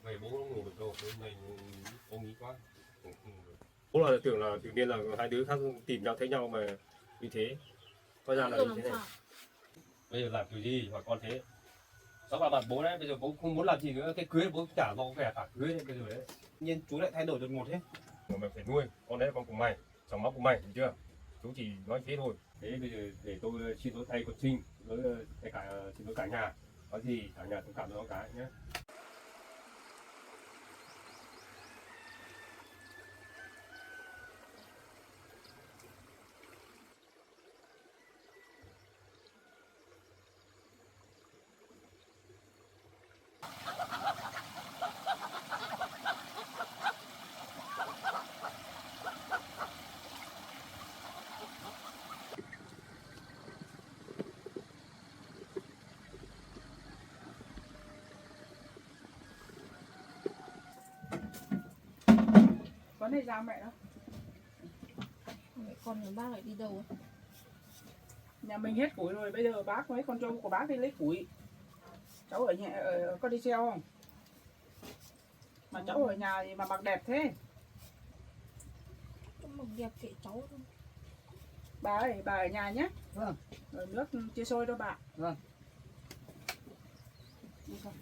Vậy bố nó ngủ được đâu, hôm nay bố nghĩ quá. Bố là tưởng là tự nhiên là hai đứa khác tìm nhau thấy nhau mà như thế. Có ra là như thế này. Bây giờ làm kiểu gì hỏi con thế? Cháu bảo mặt bố đấy, bây giờ bố không muốn làm gì nữa, cái cưới bố trả lo vẻ cả cưới đấy bây giờ đấy. nhiên chú lại thay đổi đột ngột thế. Mà mày phải nuôi, con đấy là con của mày, dòng máu của mày, hiểu chưa? Chú chỉ nói thế thôi. Thế bây giờ để tôi xin lỗi thay con Trinh, với cả xin lỗi cả nhà. Có gì cả nhà thông cảm cho con cái nhé. Con này giao mẹ đâu? Mẹ con của bác lại đi đâu á? Nhà mình hết củi rồi, bây giờ bác mấy con trâu của bác đi lấy củi. Cháu ở nhà, con đi xeo không? Mà cháu ở nhà thì mà mặc đẹp thế. Con mặc đẹp kệ cháu thôi. Bà ở nhà nhé. Vâng. Rồi nước chia sôi cho bà. Vâng. Đi con.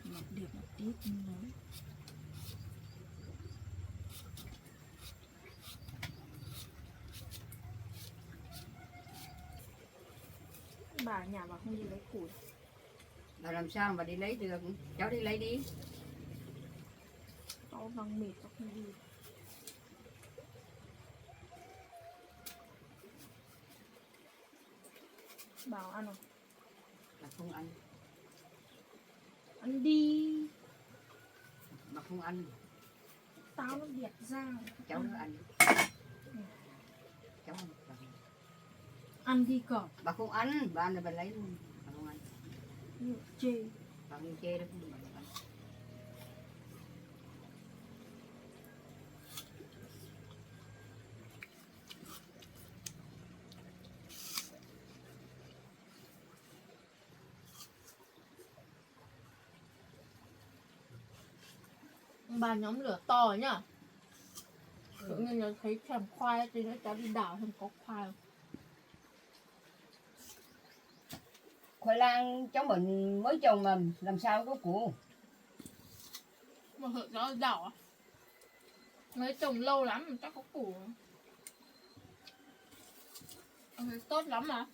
Mặc đẹp một tí không nói. Bà ở nhà bà không đi lấy củi. Bà làm sao mà đi lấy được? Cháu đi lấy đi. Cháu đang mệt cháu không đi. Bảo ăn không? Bà không ăn. Ăn đi. Bà không ăn. Táo nó đẹp ra. Cháu nó ăn. Cháu ăn. Ăn đi cỏ. Bà không ăn. Bà ăn là bà lấy luôn. Bà không ăn. Chê. Bà không chê đâu. Bà không ăn. Bà nhóm lửa to nhá. Tự nhiên nó thấy thèm khoai thì nó cháu đi đảo thêm có khoai không? Khoai lang cháu mình mới trồng mà làm sao có củ. Mà hợi cháu đảo à? Mới trồng lâu lắm mà chắc có củ. Thấy tốt lắm mà.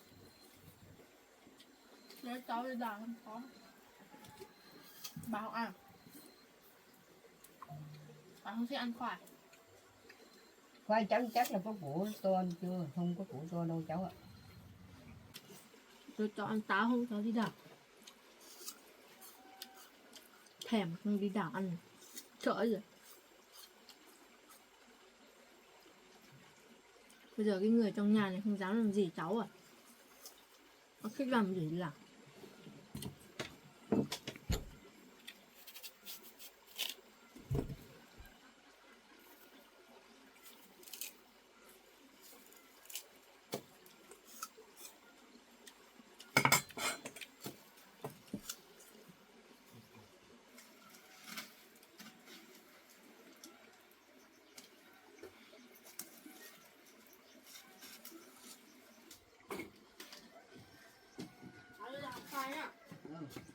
Đấy cháu đi đảo thêm có. Bà không ăn. Bà không thích ăn khoai. Khoai cháu chắc là có củ to ăn chưa? Không có củ to đâu cháu ạ. Tôi cho ăn táo không cháu đi đảo. Thèm không đi đảo ăn. Sợ rồi. Bây giờ cái người trong nhà này không dám làm gì cháu à. Nó thích làm gì làm. Khoai á.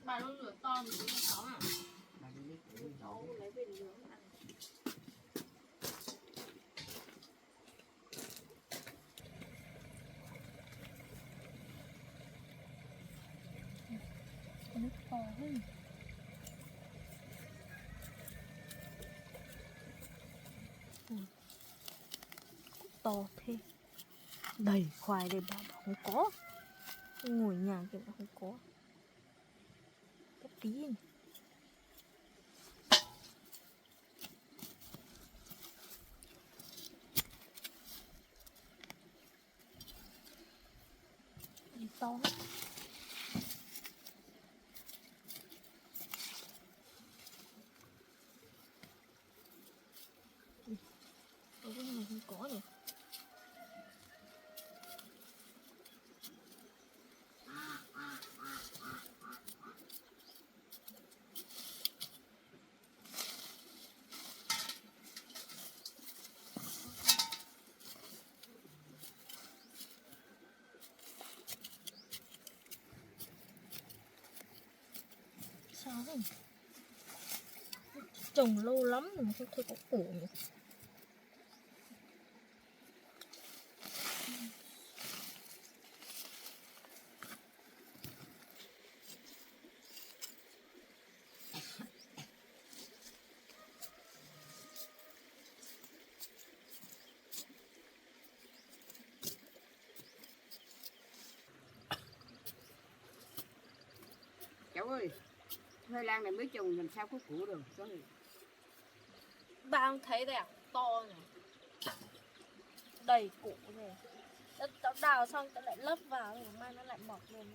Bà nó lửa to mình cho cháu à. Bà đi lấy củ Cháu lấy về nướng ăn. Nước to hơn. To thế. Đầy khoai đây bà bảo không có. Ngồi nhà kia mà không có. Có tí này. To hết. Có cái này không nhỏ nhỉ. Sao thế? Trồng lâu lắm rồi mà không thấy có củ nhỉ. Cháu ơi, khoai lang này mới trồng làm sao có củ được. Bạn thấy đây à? To này. Đầy củ này. Tao đào xong tao lại lấp vào rồi mai nó lại mọc lên.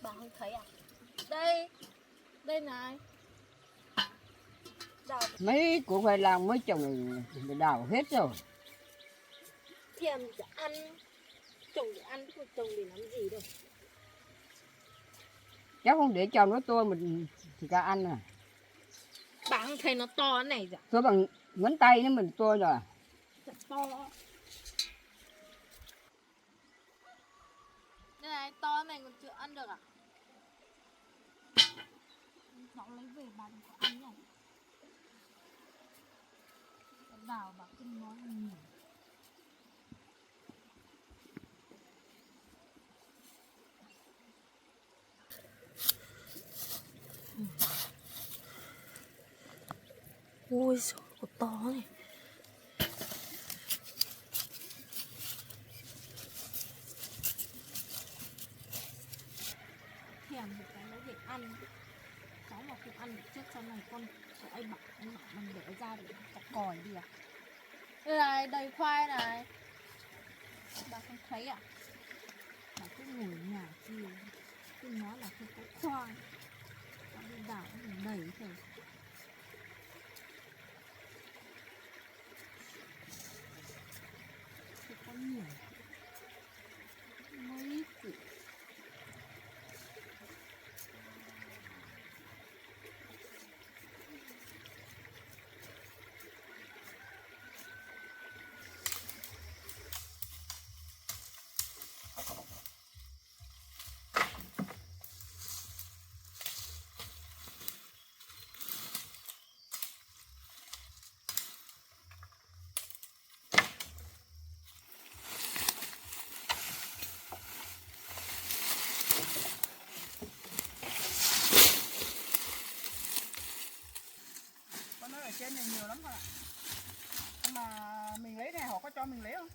Bà không thấy à? Đây. Đây này. Đào Mấy củ khoai lang mới trồng này đào hết rồi. thèm để ăn. Trồng để ăn chứ trồng để làm gì đâu. Cháu không để cho nó to mình thì cả ăn à. Bà không thấy nó to thế này rồi. To bằng ngón tay nó mình to rồi. To. Đây này, to này còn chưa ăn được à? Nó lấy về bà đừng có ăn nhỉ. Đào bà không nói nhiều. Ui giời, có to này. Thèm một cái nó để ăn. Cháu mà không ăn được trước sau này con anh bảo mình để ra để có còi đi à. Đây này, đầy khoai này. Bà không thấy à? Bà cứ ngồi ở nhà kia cứ nói là không có khoai. Bà đi đảo mình đầy rồi. Có nhiều mấy củ. Con nói ở trên này nhiều lắm con ạ. Nhưng mà mình lấy này họ có cho mình lấy không?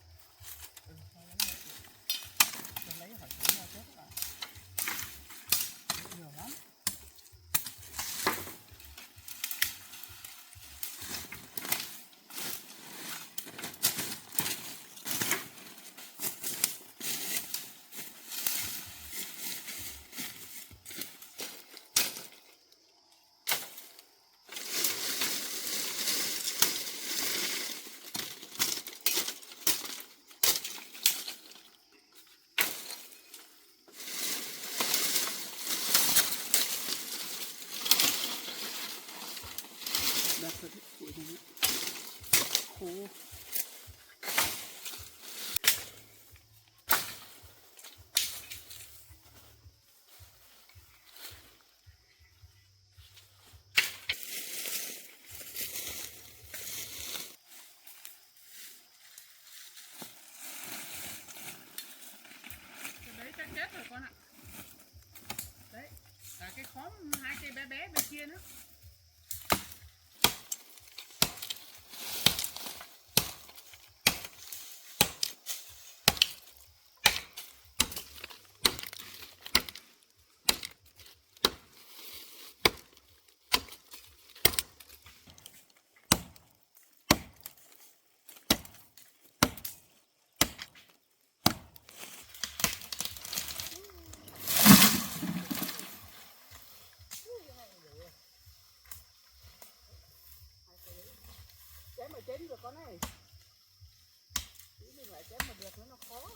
Mình lấy phải thử ra trước cả. Nhiều lắm. Đẹp rồi đấy, củi này khô. Cái đấy chắc chết rồi con ạ. Đấy, cả cái khóm hai cây bé bé bên kia nữa. con ơi. Chứ đừng lại chém mà được nữa nó khó.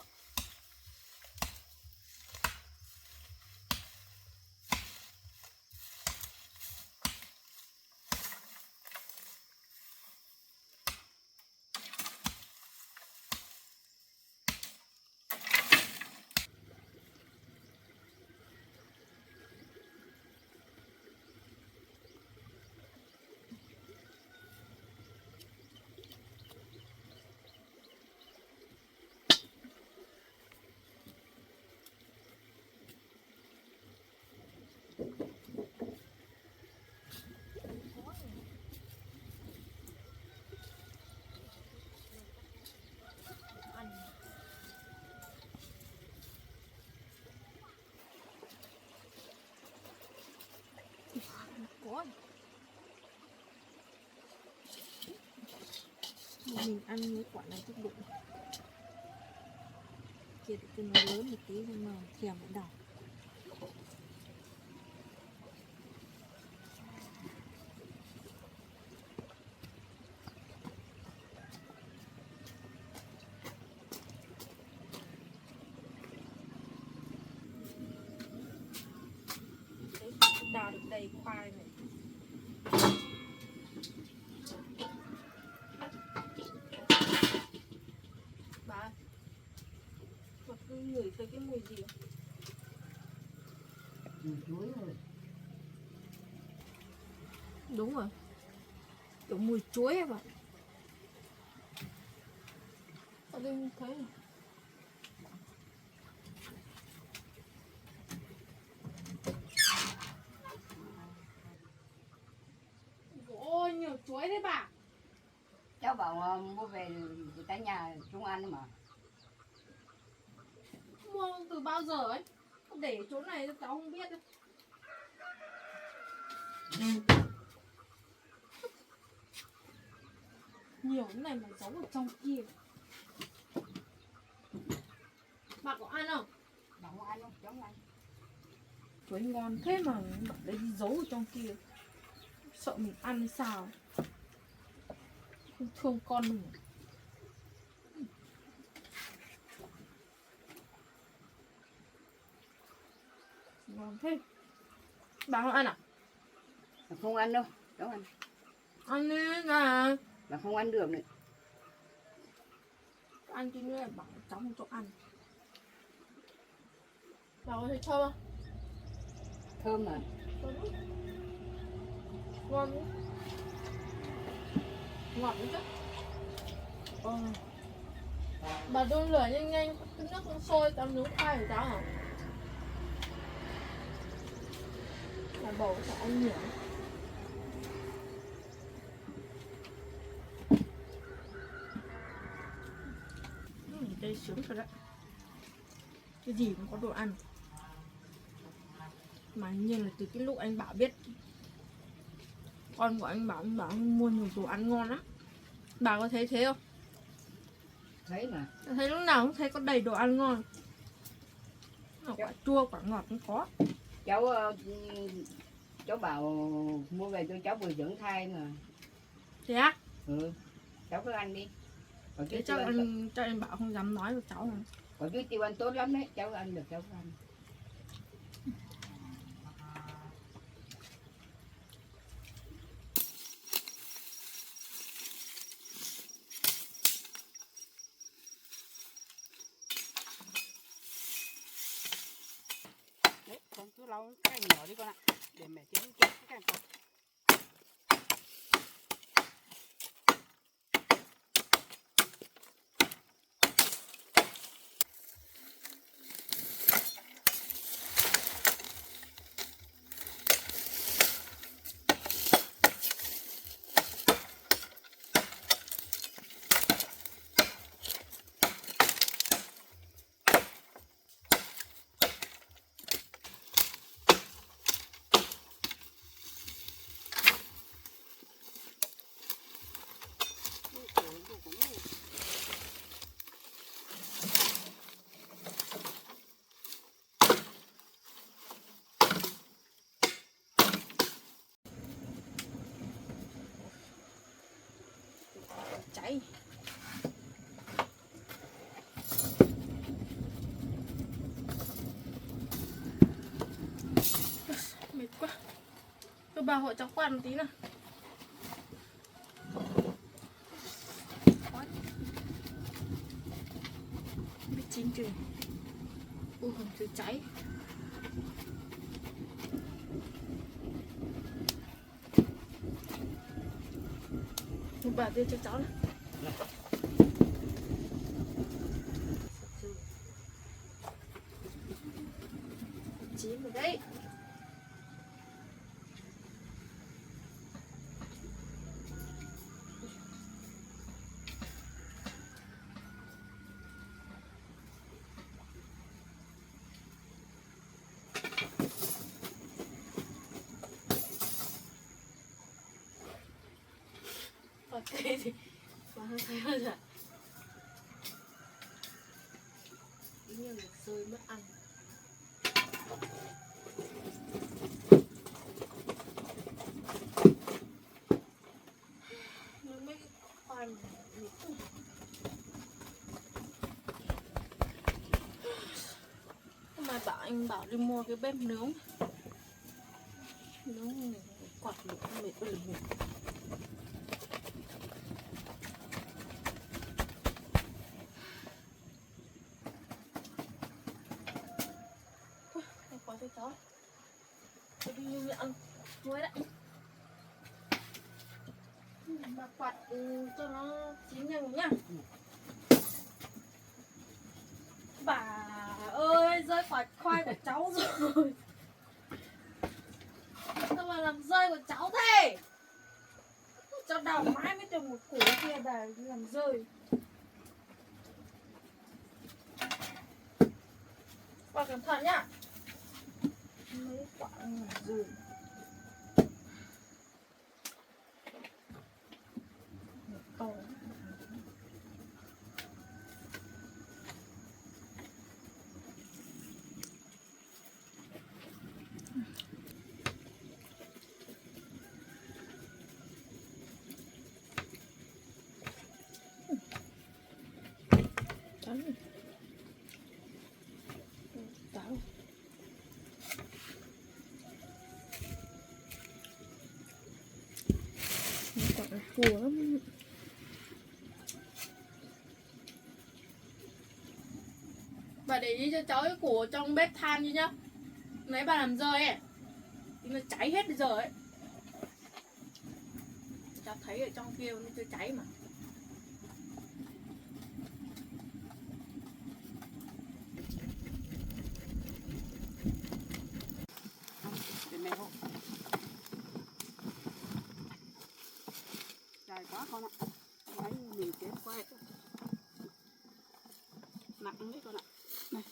ăn có mình ăn cái quả này chắc bụng kia thì nó lớn một tí nhưng mà thèm vẫn đỏ. Đào được đầy khoai này. Bà cứ ngửi thấy cái mùi gì không? Chuối rồi. Đúng rồi, kiểu mùi chuối em ạ. Ở đây không thấy này. Ôi nhiều chuối đấy bà. Cháu bảo mua về tại nhà chúng ăn mà. Mua từ bao giờ ấy? Để chỗ này cháu không biết đâu. Nhiều cái này mà giấu ở trong kia. Bà có ăn không? Bà không ăn không? Cháu không ăn. Chuối ngon thế mà bạn đấy đi giấu ở trong kia. Sợ mình ăn hay sao? Không thương con mình. Ngon thế. Bà không ăn à? Bà không ăn đâu. Cháu ăn. Ăn đi là Bà không ăn được nữa. ăn tí nữa bảo cháu không cho ăn. Bà có thấy thơm không? Thơm mà. Thơm lắm. Ngon lắm. Ngọt nữa chứ. Bà đun lửa nhanh nhanh, cái nước nó sôi tao nấu khoai của cháu hả? Bà bầu sẽ ăn nhiều. Đây sướng thật đấy. Cái gì cũng có đồ ăn. Mà nhiên là từ cái lúc anh Bảo biết con của anh Bảo mua nhiều đồ ăn ngon lắm. Bà có thấy thế không? Thấy mà. Thấy lúc nào cũng thấy có đầy đồ ăn ngon. Quả chua, quả ngọt cũng có. Cháu bảo mua về cho cháu vừa dưỡng thai mà. Thế á? Ừ. Cháu cứ ăn đi. Thế chắc anh Bảo không dám nói với cháu rồi. Quả chuối tiêu ăn tốt lắm đấy. Cháu ăn được cháu ăn. Đấy, con cứ lau cái nhỏ đi con ạ. Để mẹ chém cái cành con. cháy. Mệt quá. Tôi bảo hộ cháu quan một tí nào. Biết chín chưa? Ui không chưa cháy. Một bà đưa cho cháu này. Chín rồi đấy. Ok thì mà không thấy bao giờ. Ý như là rơi mất ăn. Nó mấy cái khoai mà mà bảo anh bảo đi mua cái bếp nướng. Nướng này quạt lửa mệt ơi là mệt. Anh quạt cho cháu. Tôi đi ăn muối đấy. Mà quạt cho nó chín nhanh nhá. Bà ơi, rơi quả khoai của cháu rồi. Sao mà làm rơi của cháu thế? Cháu đào mãi mới được một củ kia bà làm rơi. Quả cẩn thận nhá. Mấy quả làm rơi. To. Táo. Quả này cua lắm. Bà để ý cho cháu cái củ ở trong bếp than đi nhá. Nãy bà làm rơi ấy thì nó cháy hết bây giờ ấy. Cháu thấy ở trong kia nó chưa cháy mà. Dài quá con ạ. Đấy, mình kén quay. Nặng đấy con ạ. Này.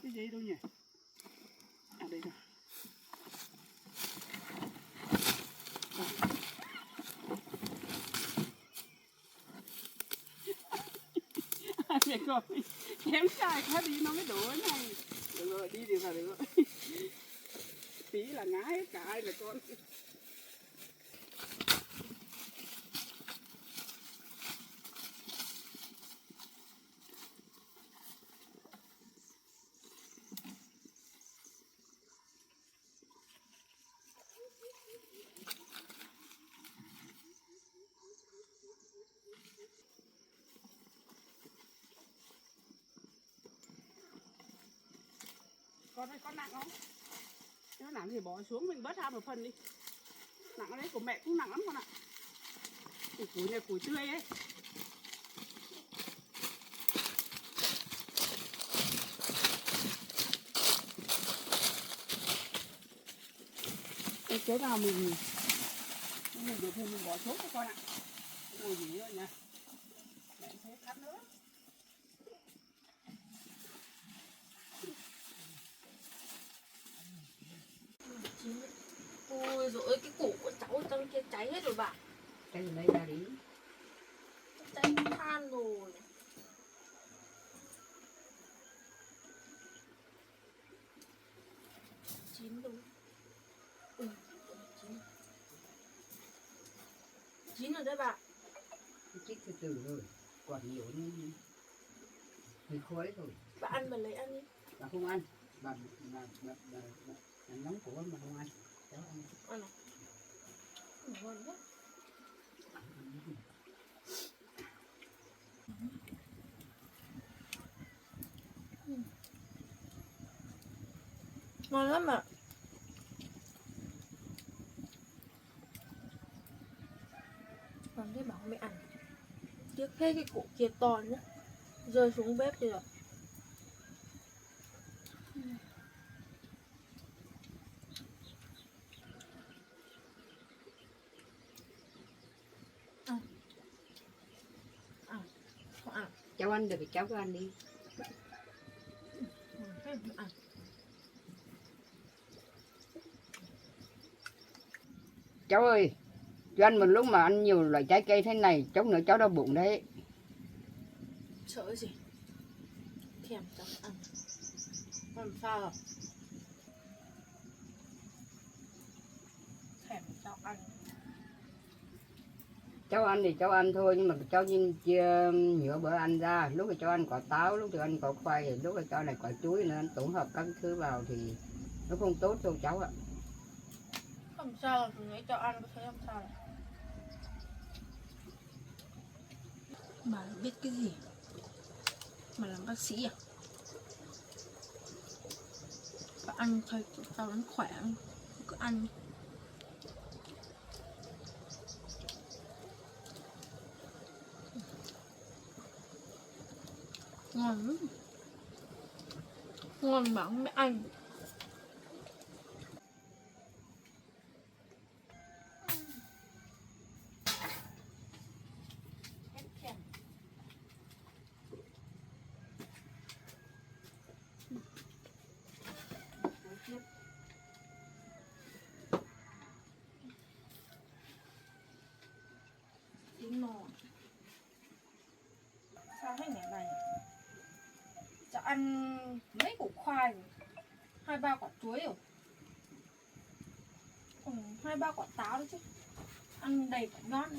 Cái gì đâu nhỉ? À đây rồi. Mẹ con kém trai quá đi nó mới đổ này. Được rồi, đi được rồi. Tí là ngã hết cả ai là con. Con ơi, con nặng không? Nếu nặng thì bỏ xuống mình bớt ra một phần đi. Nặng ở đấy của mẹ cũng nặng lắm con ạ. Củi này củi tươi ấy. Cái nào mình được thì mình bỏ xuống cho con ạ. Ngồi gì nữa nha. Mẹ thấy cắt nữa. Ôi dồi ơi, cái củ của cháu trong kia cháy hết rồi bà. Cái gì lấy ra đi. Cháy than rồi. chín đúng. Ừ, chín. Chín rồi đấy bạn. Chích từ từ thôi, còn nhiều nên hơi khói thôi. Bạn ăn mà lấy ăn đi. Bà không ăn, bà nóng của mà không ăn. Cháu ăn. Ăn nào. Ngon quá. Ngon lắm ạ. Còn thế bảo mẹ ăn. Tiếc thế cái củ kia to nhá. Rơi xuống bếp đi rồi. Cháu ăn được thì cháu cứ ăn đi. Cháu ơi, cho ăn một lúc mà ăn nhiều loại trái cây thế này, chốc nữa cháu đau bụng đấy. Sợ gì? Thèm cháu ăn. Làm sao à? Thèm cháu ăn. Cháu ăn thì cháu ăn thôi, nhưng mà cháu chia nhựa bữa ăn ra. Lúc thì cháu ăn quả táo, lúc thì ăn quả khoai, lúc thì cháu này quả chuối nữa, ăn tổng hợp các thứ vào thì nó không tốt cho cháu ạ. Làm sao là lấy cho ăn có thế làm sao? Bà biết cái gì? Mà làm bác sĩ à? Bà ăn thôi, tao ăn khỏe, cứ ăn. Ngon lắm. Ngon mà không biết ăn. Tiếng nồi. Sao hết ngày này? Cháu ăn mấy củ khoai rồi, 2-3 quả chuối rồi, 2-3 quả táo đấy chứ. Ăn đầy quả ngon.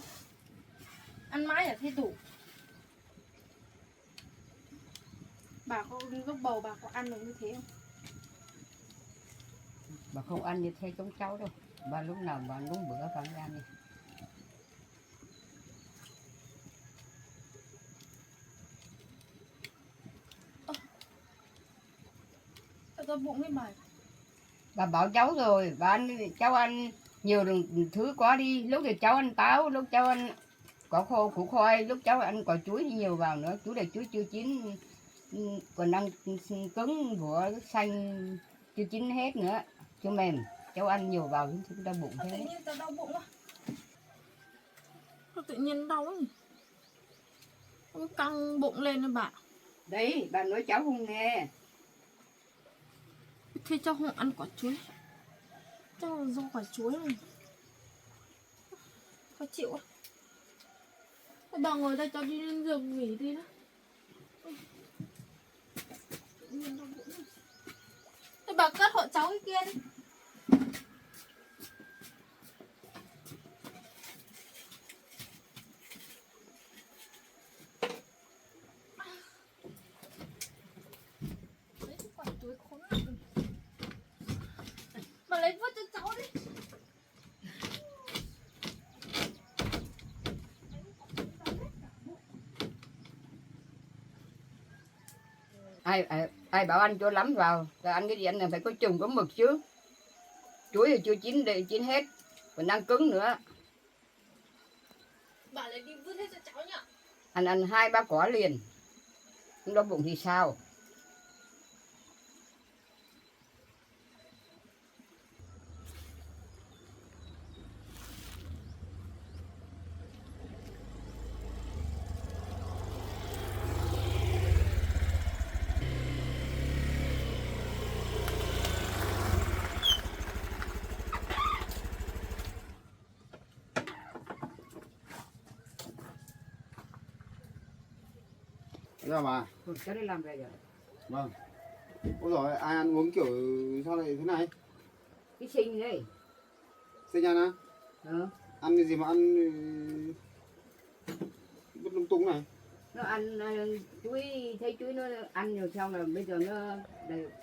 Ăn mãi là thấy đủ. Bà có lúc bầu bà có ăn được như thế không? Bà không ăn như thế giống cháu đâu. Bà lúc nào bà đúng bữa bà mới ăn đi. Tao bụng với mày. Bà bảo cháu rồi, bà ăn, cháu ăn nhiều thứ quá đi. Lúc thì cháu ăn táo, lúc cháu ăn quả khô, củ khoai, lúc cháu ăn quả chuối nhiều vào nữa. Chuối này chuối chưa chín, còn đang cứng, vỏ xanh chưa chín hết nữa, chưa mềm. Cháu ăn nhiều vào chúng ta bụng Tự thế. nhiên tao đau bụng á. Tự nhiên đau ấy. Nó căng bụng lên rồi bà. Đấy, bà nói cháu không nghe. Thế cháu không ăn quả chuối. Cháu do quả chuối này. Khó chịu á. Thế bà ngồi đây cháu đi lên giường nghỉ đi đó. Thế bà cất hộ cháu cái kia đi. Lấy cái quả chuối khốn nạn. Bà lấy vớt cho cháu đi. Ai bảo ăn cho lắm vào, rồi ăn cái gì ăn là phải có chừng có mực chứ. Chuối thì chưa chín để chín hết, còn đang cứng nữa. Bà lấy đi vứt hết cho cháu nhá. Ăn 2-3 quả liền, không đau bụng thì sao. Dạ bà. Cháu đi làm về rồi. Vâng. Ôi giời, ai ăn uống kiểu sao lại thế này? cái sinh đây. Sinh ăn á? Ăn cái gì mà ăn vứt lung tung này? Nó ăn chuối, thấy chuối nó ăn rồi xong là bây giờ nó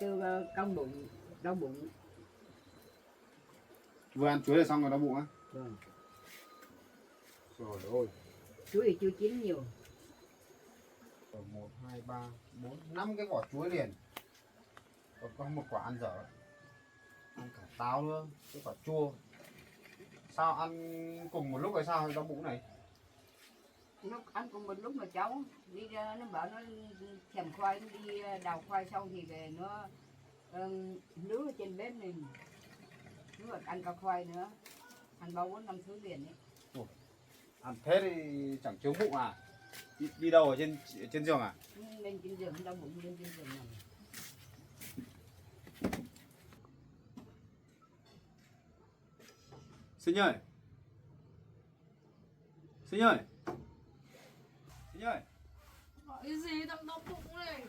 kêu cong bụng, đau bụng. Vừa ăn chuối là xong rồi đau bụng á? Vâng. Trời ơi. Chuối thì chưa chín nhiều. 1, 2, 3, 4, 5 cái vỏ chuối liền. Còn có một quả ăn dở. Ăn cả táo nữa, cái quả chua. Sao ăn cùng một lúc hay sao đau bụng này? Nó ăn cùng một lúc mà cháu đi ra nó bảo nó thèm khoai, nó đi đào khoai xong thì về nó nướng ở trên bếp này, nó còn ăn cả khoai nữa, ăn 3-4-5 thứ liền ấy. Ăn thế thì chẳng chướng bụng à? Đi đâu ở trên giường à? Lên trên giường đau bụng, lên trên giường nằm. Sinh ơi. Sinh ơi. Sinh ơi. Gọi cái gì đang đau bụng này?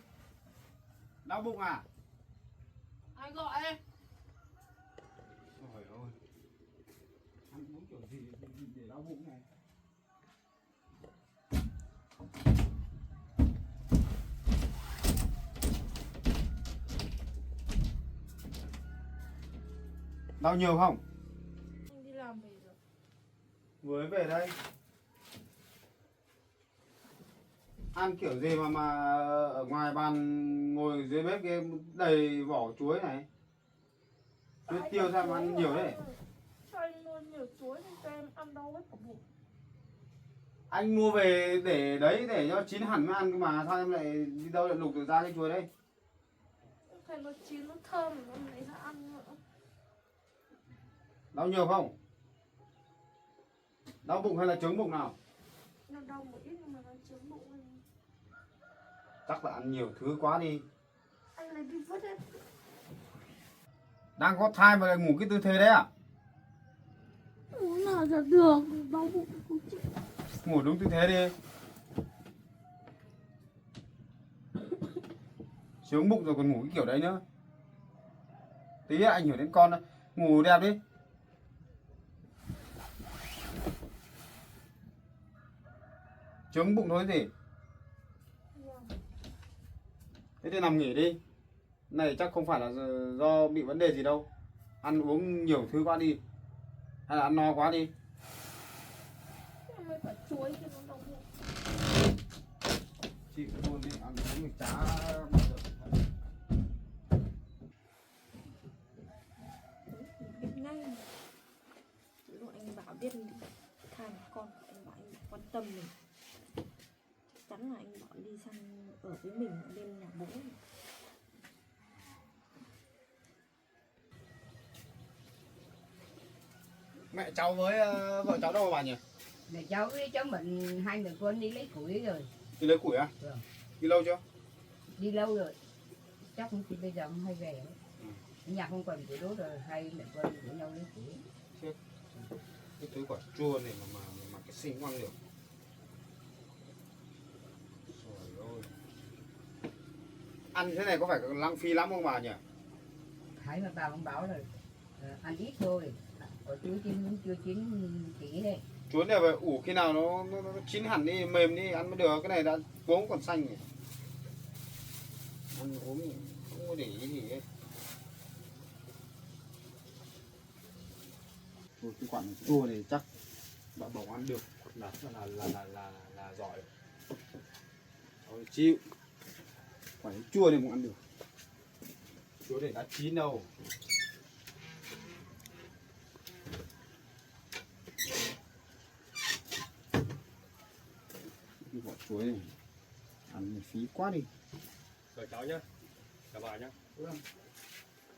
Đau bụng à? Ai gọi em? Trời ơi. Ăn uống kiểu gì để đau bụng này? Đau nhiều không? Anh đi làm về rồi. Mới về đây. Ăn kiểu gì mà ở ngoài bàn ngồi dưới bếp kia đầy vỏ chuối này. Chuối tiêu sao mà ăn nhiều đấy? Sao anh mua nhiều chuối nên cho em ăn đau hết cả bụng? Anh mua về để đấy để cho chín hẳn mới ăn cơ mà sao em lại đi đâu lại lục được ra cái chuối đấy? Phải nó chín nó thơm nó lấy ra ăn nữa. Đau nhiều không? Đau bụng hay là trướng bụng nào? Nó đau một ít nhưng mà nó chướng bụng anh. Chắc là ăn nhiều thứ quá đi. Anh lấy đi vứt hết. Đang có thai mà lại ngủ cái tư thế đấy à? Ngủ nào ra được, đau bụng cũng chịu. Ngủ đúng tư thế đi. Trướng bụng rồi còn ngủ cái kiểu đấy nữa. Tí ảnh hưởng đến con đó. Ngủ đẹp đi. Trướng bụng thôi gì. Thế thì nằm nghỉ đi. Này chắc không phải là do bị vấn đề gì đâu. Ăn uống nhiều thứ quá đi. Hay là ăn no quá đi. Mới phải chuối cho nó đau bụng. Chịu luôn đi, ăn uống mình chả bao giờ. Biết ngay mà. Lúc anh bảo biết thai một con, anh bảo anh quan tâm mình. Chắc chắn là anh bảo đi sang ở với mình bên nhà bố. Mẹ cháu với vợ cháu đâu mà bà nhỉ? Để cháu với cháu mình hai người con đi lấy củi rồi. Đi lấy củi á? Vâng. Đi lâu chưa? Đi lâu rồi. Chắc không chỉ bây giờ không hay về. Nhà không còn củi đốt rồi, hai mẹ con rủ nhau lấy củi. Cái túi quả chua này mà cái xinh quăng được. Trời ơi. Ăn thế này có phải lãng phí lắm không bà nhỉ? Thấy mà bà cũng bảo rồi, ăn ít thôi. Có chuối chín chưa chín chỉ đây. Chuối này phải ủ khi nào nó chín hẳn đi, mềm đi ăn mới được. Cái này đã cuống còn xanh nhỉ. Ăn uống không có để ý gì hết. Cái quả chua này chắc bà bầu ăn được là giỏi. Thôi chịu. Quả chua này cũng ăn được. Chua này đã chín đâu. Cái quả chuối này ăn phí quá đi. Chào cháu nhá. Chào bà nhá.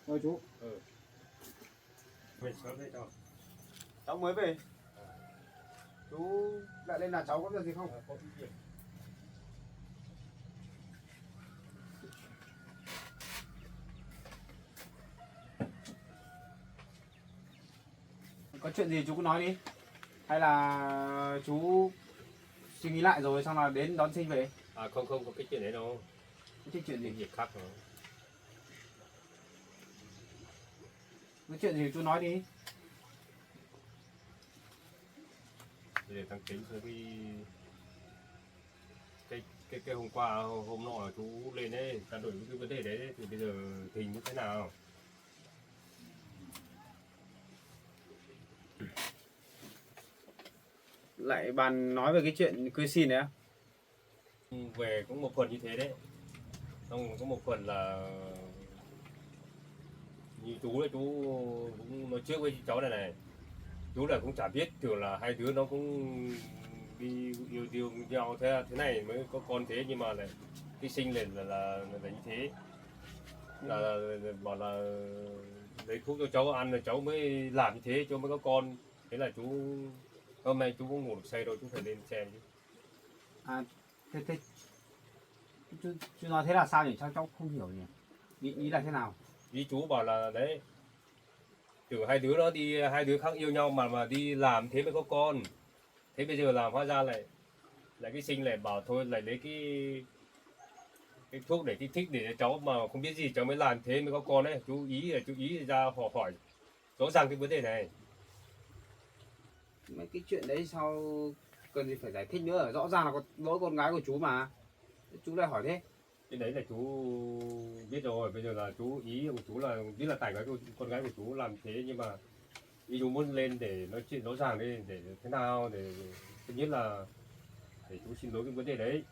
Thôi chú. Về sớm đấy cháu. Cháu mới về. Chú lại lên là cháu có việc gì không? Có việc. Có chuyện gì chú cứ nói đi. Hay là chú suy nghĩ lại rồi xong là đến đón Sinh về. À không có cái chuyện đấy đâu. Cái chuyện gì? Việc khác rồi. Cái chuyện gì chú nói đi. để thằng tính rồi cái hôm qua hôm nọ chú lên đấy trao đổi cái vấn đề đấy thì bây giờ tình như thế nào? Lại bàn nói về cái chuyện cưới xin đấy á? Về cũng một phần như thế đấy, xong có một phần là như chú đấy, chú cũng nói trước với cháu này chú là cũng chả biết, tưởng là hai đứa nó cũng đi yêu nhau thế này mới có con thế, nhưng mà lại cái sinh là như thế, là bảo là lấy thuốc cho cháu ăn rồi cháu mới làm như thế cho mới có con. Thế là chú hôm nay chú cũng ngủ được say rồi, chú phải lên xem chứ. À, thế chú nói thế là sao nhỉ? Cháu không hiểu nhỉ? Ý là thế nào? Ý chú bảo là đấy, tưởng hai đứa nó đi, hai đứa khác yêu nhau mà đi làm thế mới có con. Thế bây giờ làm hóa ra lại cái sinh lại bảo thôi lại lấy cái thuốc để kích thích để cho cháu mà không biết gì cháu mới làm thế mới có con đấy. Chú ý ra hỏi rõ ràng cái vấn đề này. Mấy cái chuyện đấy sao cần gì phải giải thích nữa, rõ ràng là có lỗi con gái của chú mà. Chú lại hỏi thế. Cái đấy là chú biết rồi, bây giờ là chú ý của chú là biết là tại cái con gái của chú làm thế, nhưng mà ý chú muốn lên để nói chuyện rõ ràng đi, để thế nào, để thứ nhất là để chú xin lỗi cái vấn đề đấy.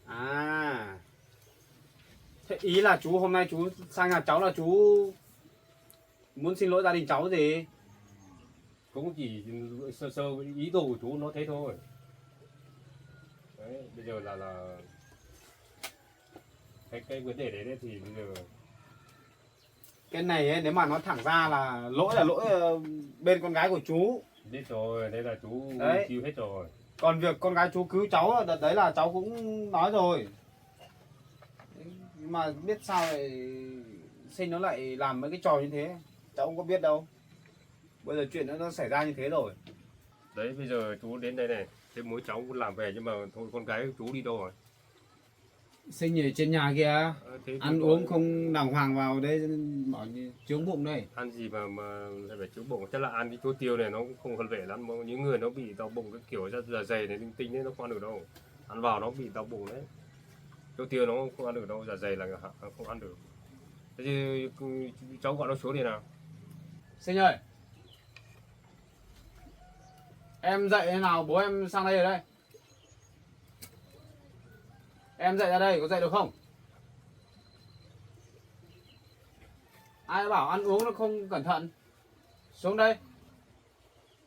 À, thế ý là chú hôm nay chú sang nhà cháu là chú muốn xin lỗi gia đình cháu gì? Cũng chỉ sơ ý đồ của chú nó thế thôi. Đấy, bây giờ là cái vấn đề đấy thì bây giờ Cái này ấy, nếu mà nói thẳng ra là lỗi bên con gái của chú. biết rồi, đây là chú Đấy. chịu hết rồi. Còn việc con gái chú cứu cháu đợt đấy là cháu cũng nói rồi. Nhưng mà biết sao lại sinh nó lại làm mấy cái trò như thế, cháu không có biết đâu. Bây giờ chuyện nó xảy ra như thế rồi. Đấy bây giờ chú đến đây này, thế mỗi cháu cũng làm về nhưng mà thôi con gái chú đi đâu rồi? Sinh ở trên nhà kia, Thế ăn chú uống không đàng hoàng vào đây bảo như chướng bụng đây. ăn gì mà lại phải chữa bụng, chắc là ăn cái chỗ tiêu này nó cũng không hợp vệ lắm. Những người nó bị đau bụng cái kiểu da dày này linh tinh đấy nó không ăn được đâu, ăn vào nó bị đau bụng đấy. Chỗ tiêu nó không ăn được đâu, da dày là không ăn được. Thế thì cháu gọi nó xuống đi nào. Sinh ơi, em dậy thế nào bố em sang đây rồi đây. Em dậy ra đây, có dậy được không? Ai bảo ăn uống nó không cẩn thận. Xuống đây.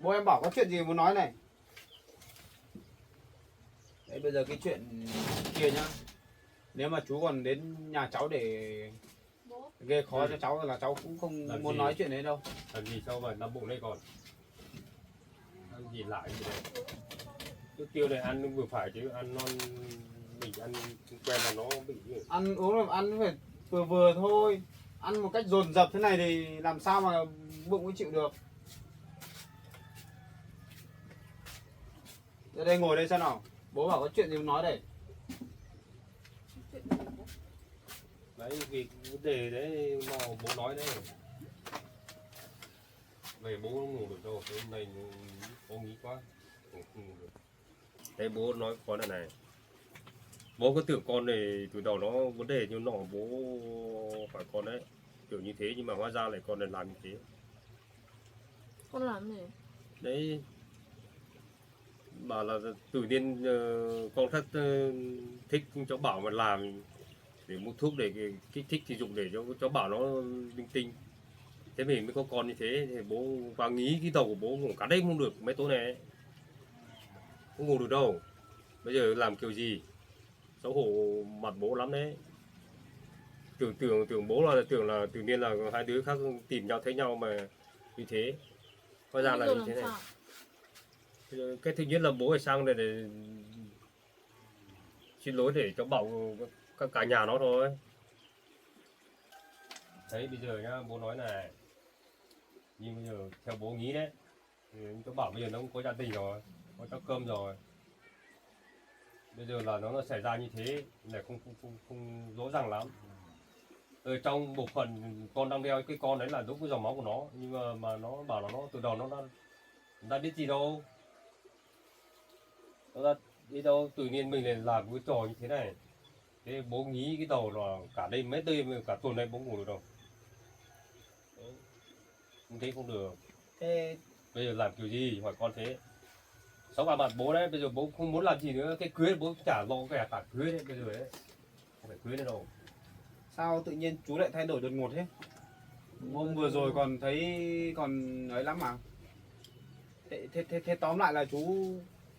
Bố em bảo có chuyện gì muốn nói này. Đấy, bây giờ cái chuyện kia nhá, nếu mà chú còn đến nhà cháu để Bố, gây khó cho cháu là cháu cũng không Làm muốn gì? nói chuyện đấy đâu. Làm gì sao mà đau bụng đây còn? Ăn gì lại gì đấy? Chỗ tiêu này ăn vừa phải chứ ăn non mình ăn quen là nó bị Ăn uống là ăn phải vừa vừa thôi. Ăn một cách dồn dập thế này thì làm sao mà bụng mới chịu được. Ra đây ngồi đây xem nào. Bố bảo có chuyện gì muốn nói đây. chuyện gì bố? đấy vì vấn đề đấy mà bố nói đấy. Về bố không ngủ được đâu, hôm nay bố nghĩ quá không ngủ được. Đấy bố nói con này, bố cứ tưởng con này từ đầu nó vấn đề như nọ bố phải con đấy kiểu như thế, nhưng mà hóa ra lại con này làm như thế. Con làm gì? Đấy bảo là tự nhiên con rất thích cháu bảo mà làm để mua thuốc để kích thích thì dùng để cho cháu bảo nó linh tinh, thế mình mới có con như thế. Thì bố và nghĩ cái đầu của bố ngủ cả đêm không được mấy tối này, không ngủ được đâu. Bây giờ làm kiểu gì xấu hổ mặt bố lắm đấy. Tưởng bố là tưởng là tự nhiên là hai đứa khác tìm nhau thấy nhau mà như thế, hóa ra là Bây giờ như thế làm này. sao? Cái thứ nhất là bố phải sang đây để xin lỗi để cháu bảo cả nhà nó thôi. Đấy bây giờ nhá, bố nói này, nhưng bây giờ theo bố nghĩ đấy thì cháu bảo bây giờ nó cũng có gia đình rồi, có cháu cơm rồi. Bây giờ là nó xảy ra như thế là không rõ ràng lắm. ở trong bộ phận con đang đeo cái con đấy là đúng cái dòng máu của nó, nhưng mà nó bảo là nó từ đầu nó đã biết gì đâu, nó đã biết đâu, tự nhiên mình lại làm cái trò như thế này. Thế bố nghĩ cái đầu là cả đêm mấy đêm cả tuần nay bố ngủ được đâu. Đấy. Không thế không được. Thế Bây giờ làm kiểu gì hỏi con thế. Sống vào mặt bố đấy, bây giờ bố không muốn làm gì nữa, cái cưới bố chả lo cả cưới đấy bây giờ đấy, không phải cưới nữa đâu. sao tự nhiên chú lại thay đổi đột ngột thế? Hôm vừa rồi còn thấy còn ấy lắm mà. Thế tóm lại là chú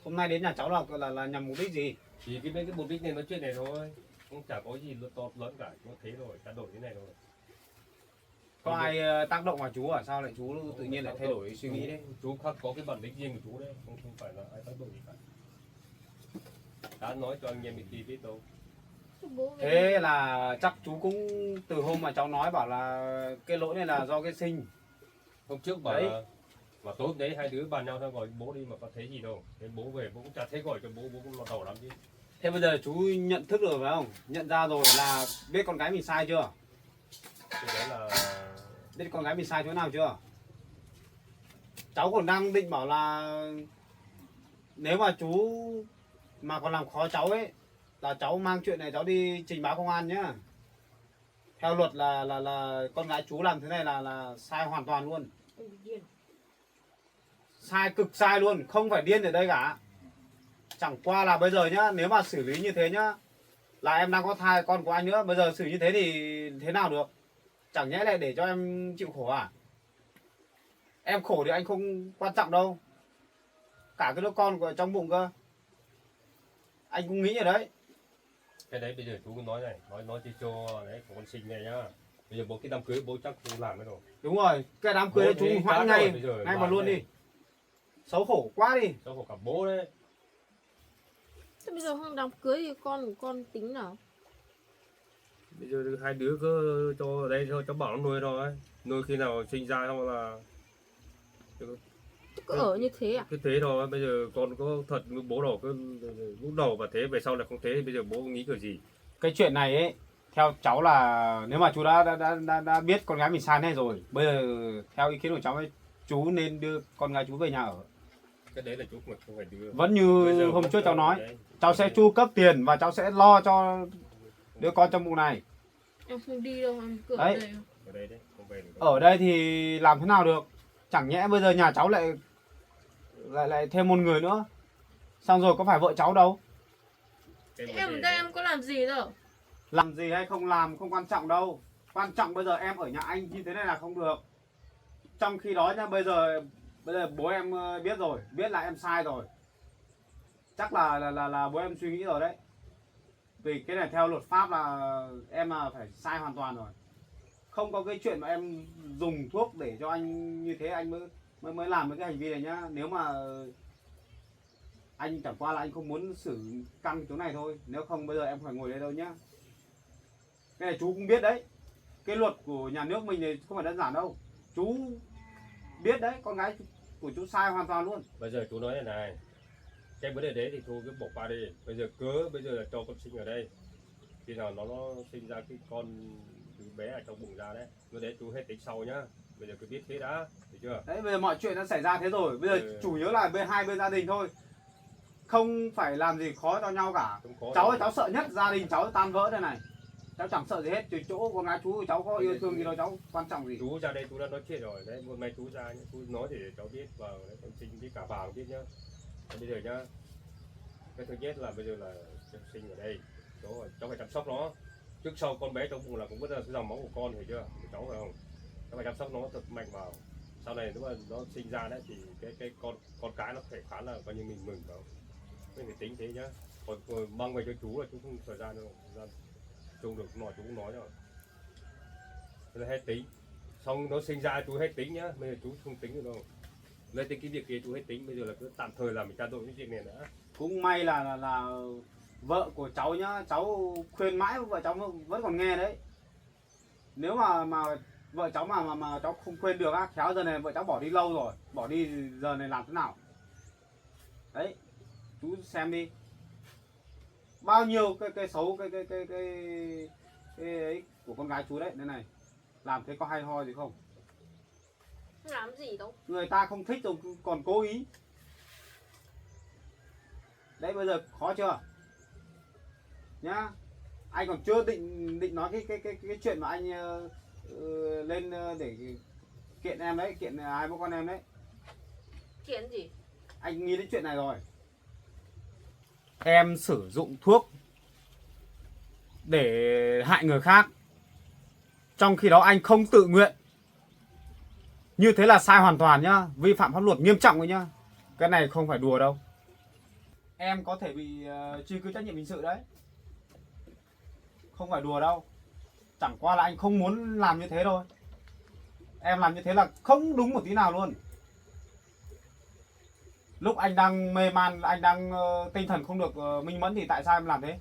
hôm nay đến nhà cháu là nhằm mục đích gì? Thì cái mục đích này nói chuyện này thôi, không chả có gì to lớn cả, nó thế rồi, trao đổi thế này rồi. Có ai tác động vào chú à? Sao lại chú tự nhiên lại thay đổi suy nghĩ đấy? Chú khác có cái bản lĩnh riêng của chú đấy, không phải là ai tác động gì cả. Đã nói cho anh em mình đi biết đâu. Thế là chắc chú cũng từ hôm mà cháu nói bảo là cái lỗi này là do cái sinh. Hôm trước bảo Đấy. là mà tối hôm đấy hai đứa bàn nhau thôi gọi bố đi mà có thấy gì đâu. Thế bố về bố cũng chả thấy gọi cho bố cũng lo đầu lắm chứ. Thế bây giờ chú nhận thức rồi phải không? Nhận ra rồi là biết con gái mình sai chưa? Cái đấy là Biết con gái mình sai chỗ nào chưa? Cháu còn đang định bảo là nếu mà chú mà còn làm khó cháu ấy là cháu mang chuyện này cháu đi trình báo công an nhá. Theo luật là con gái chú làm thế này là sai hoàn toàn luôn. Sai cực sai luôn, không phải điên ở đây cả. Chẳng qua là bây giờ nhá, nếu mà xử lý như thế nhá là em đang có thai con của anh nữa, bây giờ xử như thế thì thế nào được? Chẳng nhẽ lại để cho em chịu khổ à? Em khổ thì anh không quan trọng đâu. Cả cái đứa con của trong bụng cơ. Anh cũng nghĩ ở đấy. cái đấy bây giờ chú nói này, nói cho đấy của con sinh này nhá. Bây giờ bố cái đám cưới bố chắc không làm nữa rồi. Đúng rồi, cái đám cưới đấy chú hoãn ngay mà luôn đi. Xấu khổ quá đi. Xấu khổ cả bố đấy. Thế bây giờ không đám cưới thì con của con tính nào? Bây giờ hai đứa cứ cho ở đây thôi, cháu bảo nó nuôi thôi. Nuôi khi nào sinh ra không là Cứ ở như thế à? cứ thế thôi. Bây giờ con có thật bố đầu cứ lúc đầu và thế về sau là không thế, bây giờ bố nghĩ kiểu gì? Cái chuyện này ấy, theo cháu là nếu mà chú đã biết con gái mình sai này rồi, bây giờ theo ý kiến của cháu ấy, chú nên đưa con gái chú về nhà ở. Cái đấy là chú mà không phải đưa. Vẫn như hôm trước cháu nói, cháu sẽ chu cấp tiền và cháu sẽ lo cho đứa con trong bụng này. Em không đi đâu, em cứ Đấy. ở đây. Ở đây đấy, không về được đâu. Ở đây thì làm thế nào được? Chẳng nhẽ bây giờ nhà cháu lại thêm một người nữa. Xong rồi có phải vợ cháu đâu. Cái Thế mà em về ở đây đấy. em có làm gì đâu. Làm gì hay không làm không quan trọng đâu. Quan trọng bây giờ em ở nhà anh như thế này là không được. Trong khi đó nha, bây giờ bố em biết rồi, biết là em sai rồi. Chắc là bố em suy nghĩ rồi đấy. Vì cái này theo luật pháp là em là phải sai hoàn toàn rồi. Không có cái chuyện mà em dùng thuốc để cho anh như thế anh mới làm cái hành vi này nhá. Nếu mà anh chẳng qua là anh không muốn xử căng chỗ này thôi. Nếu không bây giờ em phải ngồi đây đâu nhá. Cái này chú cũng biết đấy. Cái luật của nhà nước mình thì không phải đơn giản đâu. Chú biết đấy, con gái của chú sai hoàn toàn luôn. Bây giờ chú nói này, cái vấn đề đấy thì thôi cứ bỏ qua đi. Bây giờ là cho con sinh ở đây. Khi nào nó sinh ra cái con đứa bé ở trong bụng ra đấy, lúc đấy chú hết tính sau nhá. Bây giờ cứ biết thế đã, được chưa? Đấy, bây giờ mọi chuyện đã xảy ra thế rồi. Bây giờ Ừ. chủ yếu là hai bên gia đình thôi. Không phải làm gì khó cho nhau cả. Không có Cháu đâu. ơi, cháu sợ nhất gia đình cháu tan vỡ đây này. Cháu chẳng sợ gì hết, trừ chỗ con gái chú cháu có yêu thương gì đâu, cháu quan trọng gì. Chú ra đây chú đã nói chuyện rồi đấy, hôm nay chú ra nhá, chú nói để cháu biết vào đấy, con sinh với cả vào biết nhá. Thế bây giờ nhá, cái thứ nhất là bây giờ là sinh ở đây, cháu phải chăm sóc nó. Trước sau con bé trong bụng là cũng vẫn là cái dòng máu của con, hiểu chưa? Của cháu phải không? Cháu phải chăm sóc nó thật mạnh vào. Sau này nếu mà nó sinh ra đấy thì cái con cái nó phải khá là coi như mình mừng phải không? Mình phải tính thế nhá. Còn mang về cho chú là chú không thời gian đâu, chung được nói chú cũng nói rồi. Thế là hết tính. Xong nó sinh ra chú hết tính nhá, bây giờ chú không tính được đâu. Lấy tính cái việc kia chú hết tính, bây giờ là cứ tạm thời là mình trao đổi cái chuyện này đã. Cũng may là vợ của cháu nhá, cháu khuyên mãi vợ cháu vẫn còn nghe đấy. Nếu mà vợ cháu mà cháu không khuyên được á, khéo giờ này vợ cháu bỏ đi lâu rồi, bỏ đi giờ này làm thế nào? Đấy, chú xem đi. Bao nhiêu cái xấu cái ấy của con gái chú đấy, đây này. Làm thế có hay ho gì không? Làm gì đâu. Người ta không thích rồi còn cố ý. Đấy bây giờ khó chưa? Nhá. Anh còn chưa định nói cái chuyện mà anh lên để kiện em đấy, kiện hai bố con em đấy. Kiện gì? Anh nghĩ đến chuyện này rồi. Em sử dụng thuốc để hại người khác, trong khi đó anh không tự nguyện. Như thế là sai hoàn toàn nhá, vi phạm pháp luật nghiêm trọng rồi nhá. Cái này không phải đùa đâu. Em có thể bị truy cứu trách nhiệm hình sự đấy. Không phải đùa đâu. Chẳng qua là anh không muốn làm như thế thôi. Em làm như thế là không đúng một tí nào luôn. Lúc anh đang mê man, anh đang tinh thần không được minh mẫn thì tại sao em làm thế?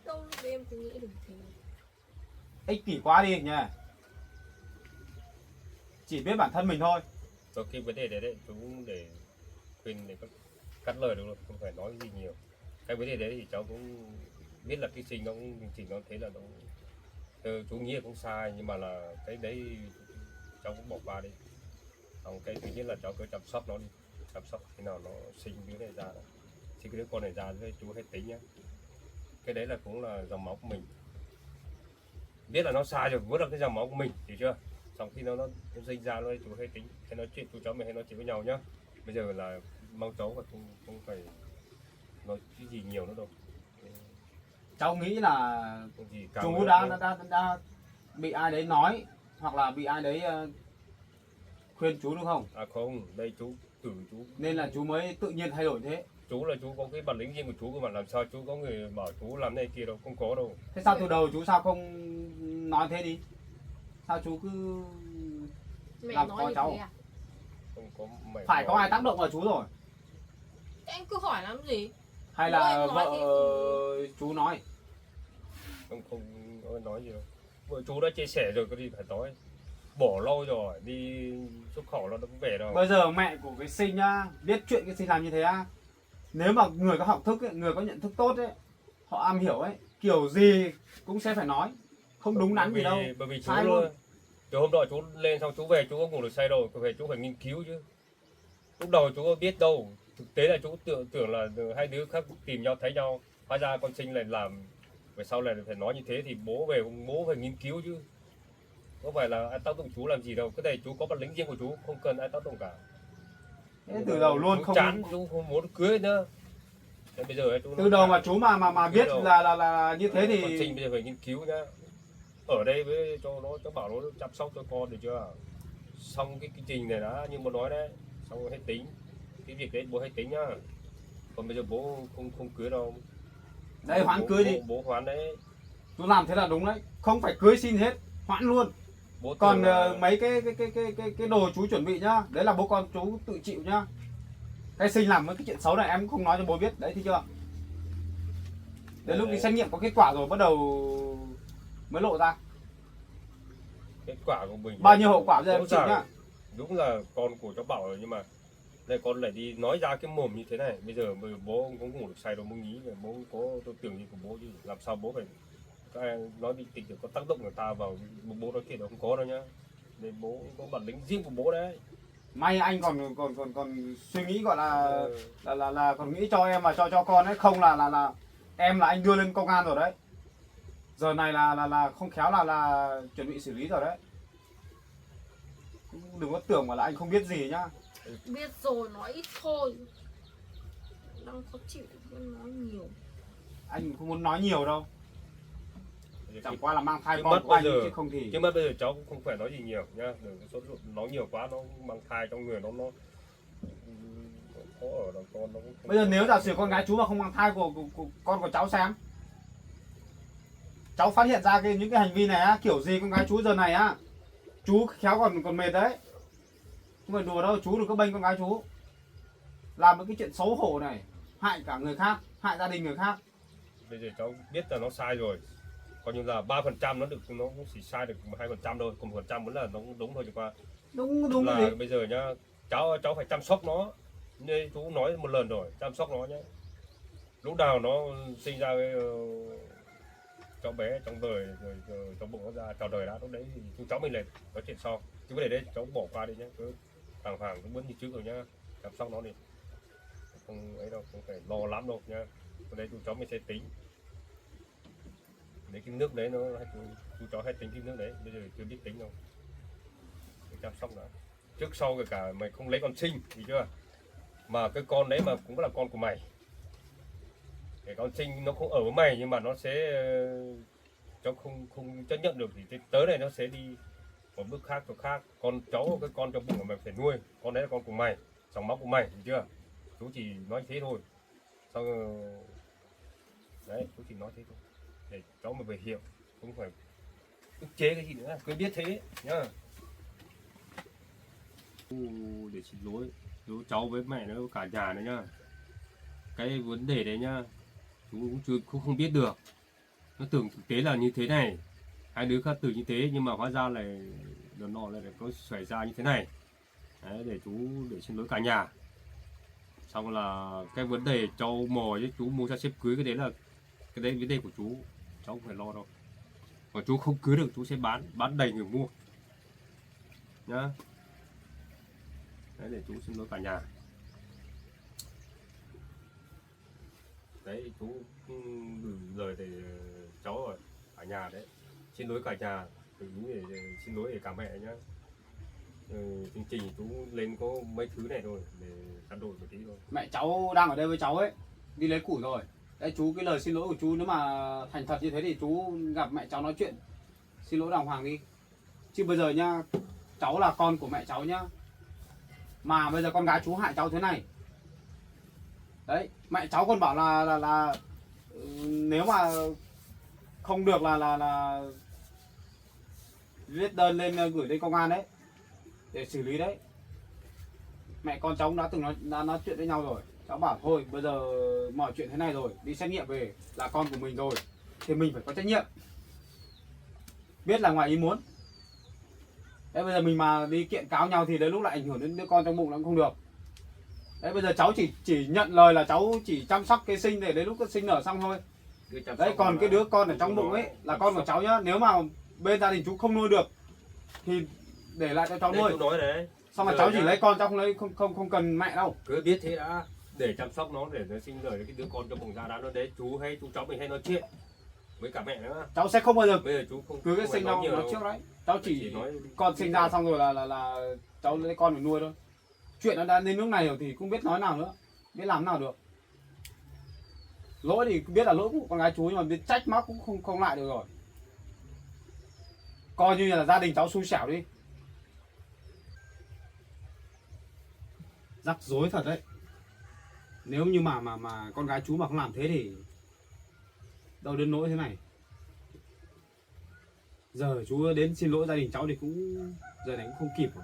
Đâu lúc đấy em cứ nghĩ được thế. Ích kỷ quá đi nhỉ. Chỉ biết bản thân mình thôi. Đôi khi vấn đề đấy chú để khuyên để cắt lời được rồi, không phải nói gì nhiều. Cái vấn đề đấy thì cháu cũng biết là cái sinh nó cũng chỉ nó thấy là nó chú nghĩ là cũng sai, nhưng mà là cái đấy cháu cũng bỏ qua đi. Còn cái thứ nhất là cháu cứ chăm sóc nó đi, chăm sóc khi nào nó sinh đứa này ra, sinh cái đứa con này ra với chú hết tính nhá. Cái đấy là cũng là dòng máu của mình, biết là nó sai rồi, vẫn là cái dòng máu của mình, hiểu chưa? Xong khi nó sinh ra nó chú hay tính, hay nói chuyện chú cháu mình hay nói chuyện với nhau nhá. Bây giờ là mong cháu và không phải nói cái gì nhiều nữa đâu. Cháu nghĩ là chú đã bị ai đấy nói hoặc là bị ai đấy khuyên chú đúng không? À không, đây chú tự chú Nên là chú mới tự nhiên thay đổi thế. Chú là chú có cái bản lĩnh riêng của chú, mà làm sao chú có người bảo chú làm này kia đâu, không có đâu. Thế sao từ đầu chú sao không nói thế đi? Sao chú cứ Mẹ làm nói khó như cháu? thế à? Không có mày Phải có nói. ai tác động vào chú rồi? Thế em cứ hỏi làm gì? Hay Bố là em nói vợ chú nói? Không có nói gì đâu. Vợ chú đã chia sẻ rồi, có gì phải nói. Bỏ lâu rồi, đi xuất khẩu nó cũng về đâu. Bây giờ mẹ của cái Sinh nhá, biết chuyện cái Sinh làm như thế á. Nếu mà người có học thức ấy, người có nhận thức tốt ấy, họ am hiểu ấy, kiểu gì cũng sẽ phải nói. Không đúng đắn gì đâu. Bởi vì chú Sai luôn. Từ hôm đó chú lên xong chú về chú có ngủ được say đâu, chú phải nghiên cứu chứ. Lúc đầu chú có biết đâu, thực tế là chú tưởng là hai đứa khác tìm nhau thấy nhau, hóa ra con Sinh lại làm, về sau này phải nói như thế thì bố phải nghiên cứu chứ. Có phải là ai tác động chú làm gì đâu, cái này chú có bản lĩnh riêng của chú, không cần ai tác động cả. Thế từ đầu luôn chú không chán, chú không muốn cưới nữa. Thế bây giờ chú từ đầu mà chú mà biết là như thế thì con Sinh bây giờ phải nghiên cứu nhá. Ở đây với cho bảo nó chăm sóc cho con được chưa? Xong cái trình này đã như bố nói đấy, xong rồi hết tính. Cái việc đấy bố hết tính nhá. Còn bây giờ bố không cưới đâu. đấy hoãn cưới đi. Bố hoãn đấy. Chú làm thế là đúng đấy, không phải cưới xin hết, hoãn luôn. Bố Còn là... mấy cái đồ chú chuẩn bị nhá, đấy là bố con chú tự chịu nhá. Cái Sinh làm mấy cái chuyện xấu này em cũng không nói cho bố biết đấy, thấy chưa? Đến lúc đi xét nghiệm có kết quả rồi bắt đầu mới lộ ra. Kết quả của mình Bao nhiêu hậu quả ra em chịu nhá. Đúng là con của cháu Bảo rồi, nhưng mà đây con lại đi nói ra cái mồm như thế này. Bây giờ bố không có ngủ được say đâu, bố nghĩ là bố có tôi tưởng gì của bố chứ, làm sao bố phải các em nói bị tình được có tác động người ta vào bố nói chuyện đâu, không có đâu nhá. Nên bố có bản lĩnh riêng của bố đấy. May anh còn suy nghĩ gọi là còn nghĩ cho em mà cho con ấy, không là em là anh đưa lên công an rồi đấy. Giờ này là không khéo là chuẩn bị xử lý rồi đấy. Đừng có tưởng mà là anh không biết gì nhá. Biết rồi, nói ít thôi. Đang khó chịu, không nói nhiều. Anh không muốn nói nhiều đâu. Chẳng qua là mang thai Chứ con mất của anh bây giờ- chứ không thì. Nhưng mà bây giờ cháu cũng không phải nói gì nhiều nhá, đừng có sốt ruột nói nhiều quá, nó mang thai trong người nó khó ở đâu con nó cũng không. Bây giờ nếu giả sử con gái chú mà không mang thai của con của cháu xem. Cháu phát hiện ra những cái hành vi này á, kiểu gì con gái chú giờ này á, chú khéo còn mệt đấy. Không phải đùa đâu, chú đừng có bênh con gái chú. Làm những cái chuyện xấu hổ này, hại cả người khác, hại gia đình người khác. Bây giờ cháu biết là nó sai rồi, coi như là 3% nó cũng chỉ sai được 2% thôi, còn 1% vẫn là nó cũng đúng thôi. Chứ qua Đúng là cái gì. bây giờ nhá, cháu phải chăm sóc nó, như chú nói một lần rồi, chăm sóc nó nhé. Lúc nào nó sinh ra cái cháu bé trong đời rồi cháu bụng nó ra chào đời đã, lúc đấy thì chú cháu mình lại nói chuyện sau, chứ vấn đề đấy cháu bỏ qua đi nhá, cứ thẳng thẳng cũng vẫn như trước rồi nhá, chăm sóc nó đi, không ấy đâu, không phải lo lắm đâu nhá, cái đấy chú cháu mình sẽ tính. Đấy cái nước đấy nó chú cháu hay tính cái nước đấy, bây giờ chưa biết tính đâu, để chăm sóc nào trước sau kể cả mày không lấy con sinh thì chưa, mà cái con đấy mà cũng là con của mày, để con sinh nó không ở với mày nhưng mà nó sẽ cháu không chấp nhận được thì tới này nó sẽ đi một bước khác chỗ khác, con cháu cái con trong bụng của mày phải nuôi, con đấy là con của mày, dòng máu của mày, hiểu chưa, chú chỉ nói thế thôi, xong rồi, đấy chú chỉ nói thế thôi để cháu mình phải hiểu, không phải ức chế cái gì nữa, cứ biết thế nhá. Để xin lỗi cháu với mẹ nữa, cả nhà nữa nhá, cái vấn đề đấy nhá chú cũng không biết được, nó tưởng thực tế là như thế này, hai đứa khác từ như thế nhưng mà hóa ra là đợt nọ lại có xảy ra như thế này, đấy, để xin lỗi cả nhà. Xong là cái vấn đề trâu mò với chú mua ra xếp cưới, cái đấy là cái đấy vấn đề của chú, cháu không phải lo đâu, mà chú không cưới được chú sẽ bán đầy người mua nhá, đấy để chú xin lỗi cả nhà. Đấy chú gửi lời để cháu ở cả nhà đấy, xin lỗi cả nhà, để xin lỗi để cả mẹ nhá. Chương trình chú lên có mấy thứ này thôi để trao đổi một tí thôi. Mẹ cháu đang ở đây với cháu ấy, đi lấy củi rồi. Đấy chú, cái lời xin lỗi của chú nếu mà thành thật như thế thì chú gặp mẹ cháu nói chuyện xin lỗi đàng hoàng đi. Chứ bây giờ nhá, cháu là con của mẹ cháu nhá, mà bây giờ con gái chú hại cháu thế này. Đấy, mẹ cháu còn bảo là nếu mà không được là viết đơn lên gửi lên công an đấy để xử lý đấy. Mẹ con cháu đã từng nói chuyện với nhau rồi, cháu bảo thôi bây giờ mọi chuyện thế này rồi, đi xét nghiệm về là con của mình rồi thì mình phải có trách nhiệm, biết là ngoài ý muốn. Đấy bây giờ mình mà đi kiện cáo nhau thì đến lúc lại ảnh hưởng đến đứa con trong bụng nó cũng không được. Đấy bây giờ cháu chỉ nhận lời là cháu chỉ chăm sóc cái sinh để đến lúc cái sinh nở xong thôi. Đấy còn cái đứa con ở trong bụng ấy là con của cháu nhá, nếu mà bên gia đình chú không nuôi được thì để lại cho cháu nuôi. Nói đấy. Xong mà cháu chỉ lấy con, cháu không cần mẹ đâu. Cứ biết thế đã, để chăm sóc nó để nó sinh nở cái đứa con trong bụng ra đã, nó đấy chú cháu mình hay nói chuyện với cả mẹ nữa. Cháu sẽ không bao giờ Bây giờ chú không cứ cái sinh đâu nói trước đấy. Cháu chỉ nói con sinh ra xong rồi là cháu lấy con mình nuôi thôi. Chuyện nó đã đến nước này rồi thì không biết nói nào nữa, biết làm nào được. Lỗi thì biết là lỗi của con gái chú nhưng mà biết trách móc cũng không lại được rồi. Coi như là gia đình cháu xui xẻo đi. Rắc rối thật đấy. Nếu như mà con gái chú mà không làm thế thì đâu đến nỗi thế này. Giờ chú đến xin lỗi gia đình cháu thì cũng giờ này cũng không kịp rồi.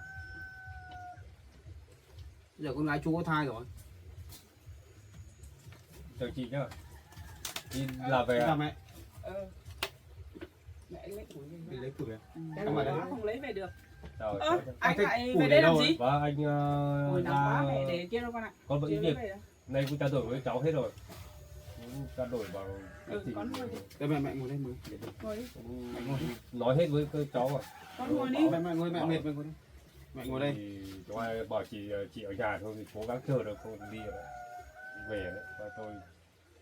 Giờ con gái chú có thai rồi. chào chị nhá, đi là về Chào mẹ. Mẹ lấy củi về. Đi lấy củi về. Cái Em ở đây. đó không lấy về được. chào Anh thế lại củi về đây để làm đâu gì? và anh Củi nóng quá mẹ để kia đâu con ạ. con vẫn Chưa việc lấy về đâu. này cũng trao đổi với cháu hết rồi, cũng trao đổi bằng Con ngồi đi. Đây mẹ ngồi đây ngồi. Ngồi đi. nói hết với cháu rồi. Con ngồi đi. Mẹ ngồi, mẹ mệt mẹ ngồi đây. Mẹ ngồi đây. Thì cháu ai bảo chị ở nhà thôi thì cố gắng chờ được không đi về đấy, và tôi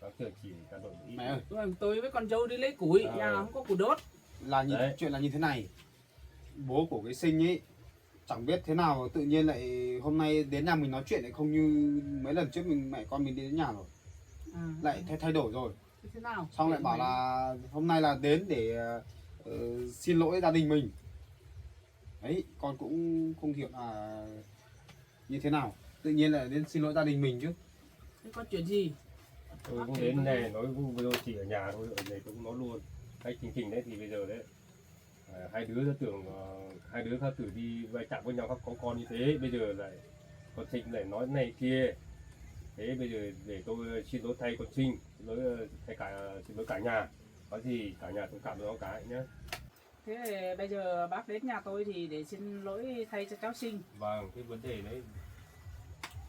gắng chờ chị trao đổi ít. Mẹ ơi, Tôi với con dâu đi lấy củi, nhà không có củi đốt. là Đấy. chuyện là như thế này. Bố của cái Sinh ấy chẳng biết thế nào tự nhiên lại hôm nay đến nhà mình nói chuyện lại không như mấy lần trước mẹ con mình đi đến nhà rồi, lại thay đổi rồi. Thế nào? Xong lại bảo là hôm nay là đến để xin lỗi gia đình mình. Đấy, con cũng không hiểu là như thế nào. Tự nhiên lại đến xin lỗi gia đình mình chứ. Thế có chuyện gì? Tôi cũng đến này nói với chị ở nhà thôi, ở đây tôi cũng nói luôn cái trình đấy thì bây giờ đấy hai đứa đã tưởng hai đứa khác tử đi vai chạm với nhau các có con như thế, bây giờ lại con Sinh lại nói này kia, thế bây giờ để tôi xin lỗi thay con Sinh, xin lỗi cả nhà, có gì cả nhà thông cảm với nó cái nhé. Thế thì bây giờ bác đến nhà tôi thì để xin lỗi thay cho cháu Sinh. Vâng, cái vấn đề đấy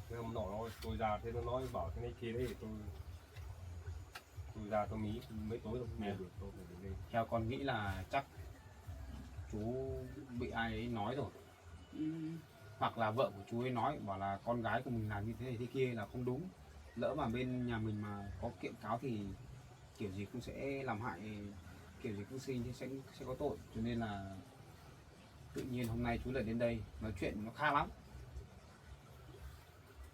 cái hôm nọ tôi ra thế nó nói bảo thế này kia đấy, tôi tôi ra tôi nghĩ mấy tối tôi không ngủ được, tôi phải lên. Theo con nghĩ là chắc chú bị ai ấy nói rồi, Ừ. hoặc là vợ của chú ấy nói bảo là con gái của mình làm như thế này thế kia là không đúng. Lỡ mà bên nhà mình mà có kiện cáo thì kiểu gì cũng sẽ làm hại, kiểu gì cũng sẽ có tội. Cho nên là tự nhiên hôm nay chú lại đến đây nói chuyện nó khác lắm.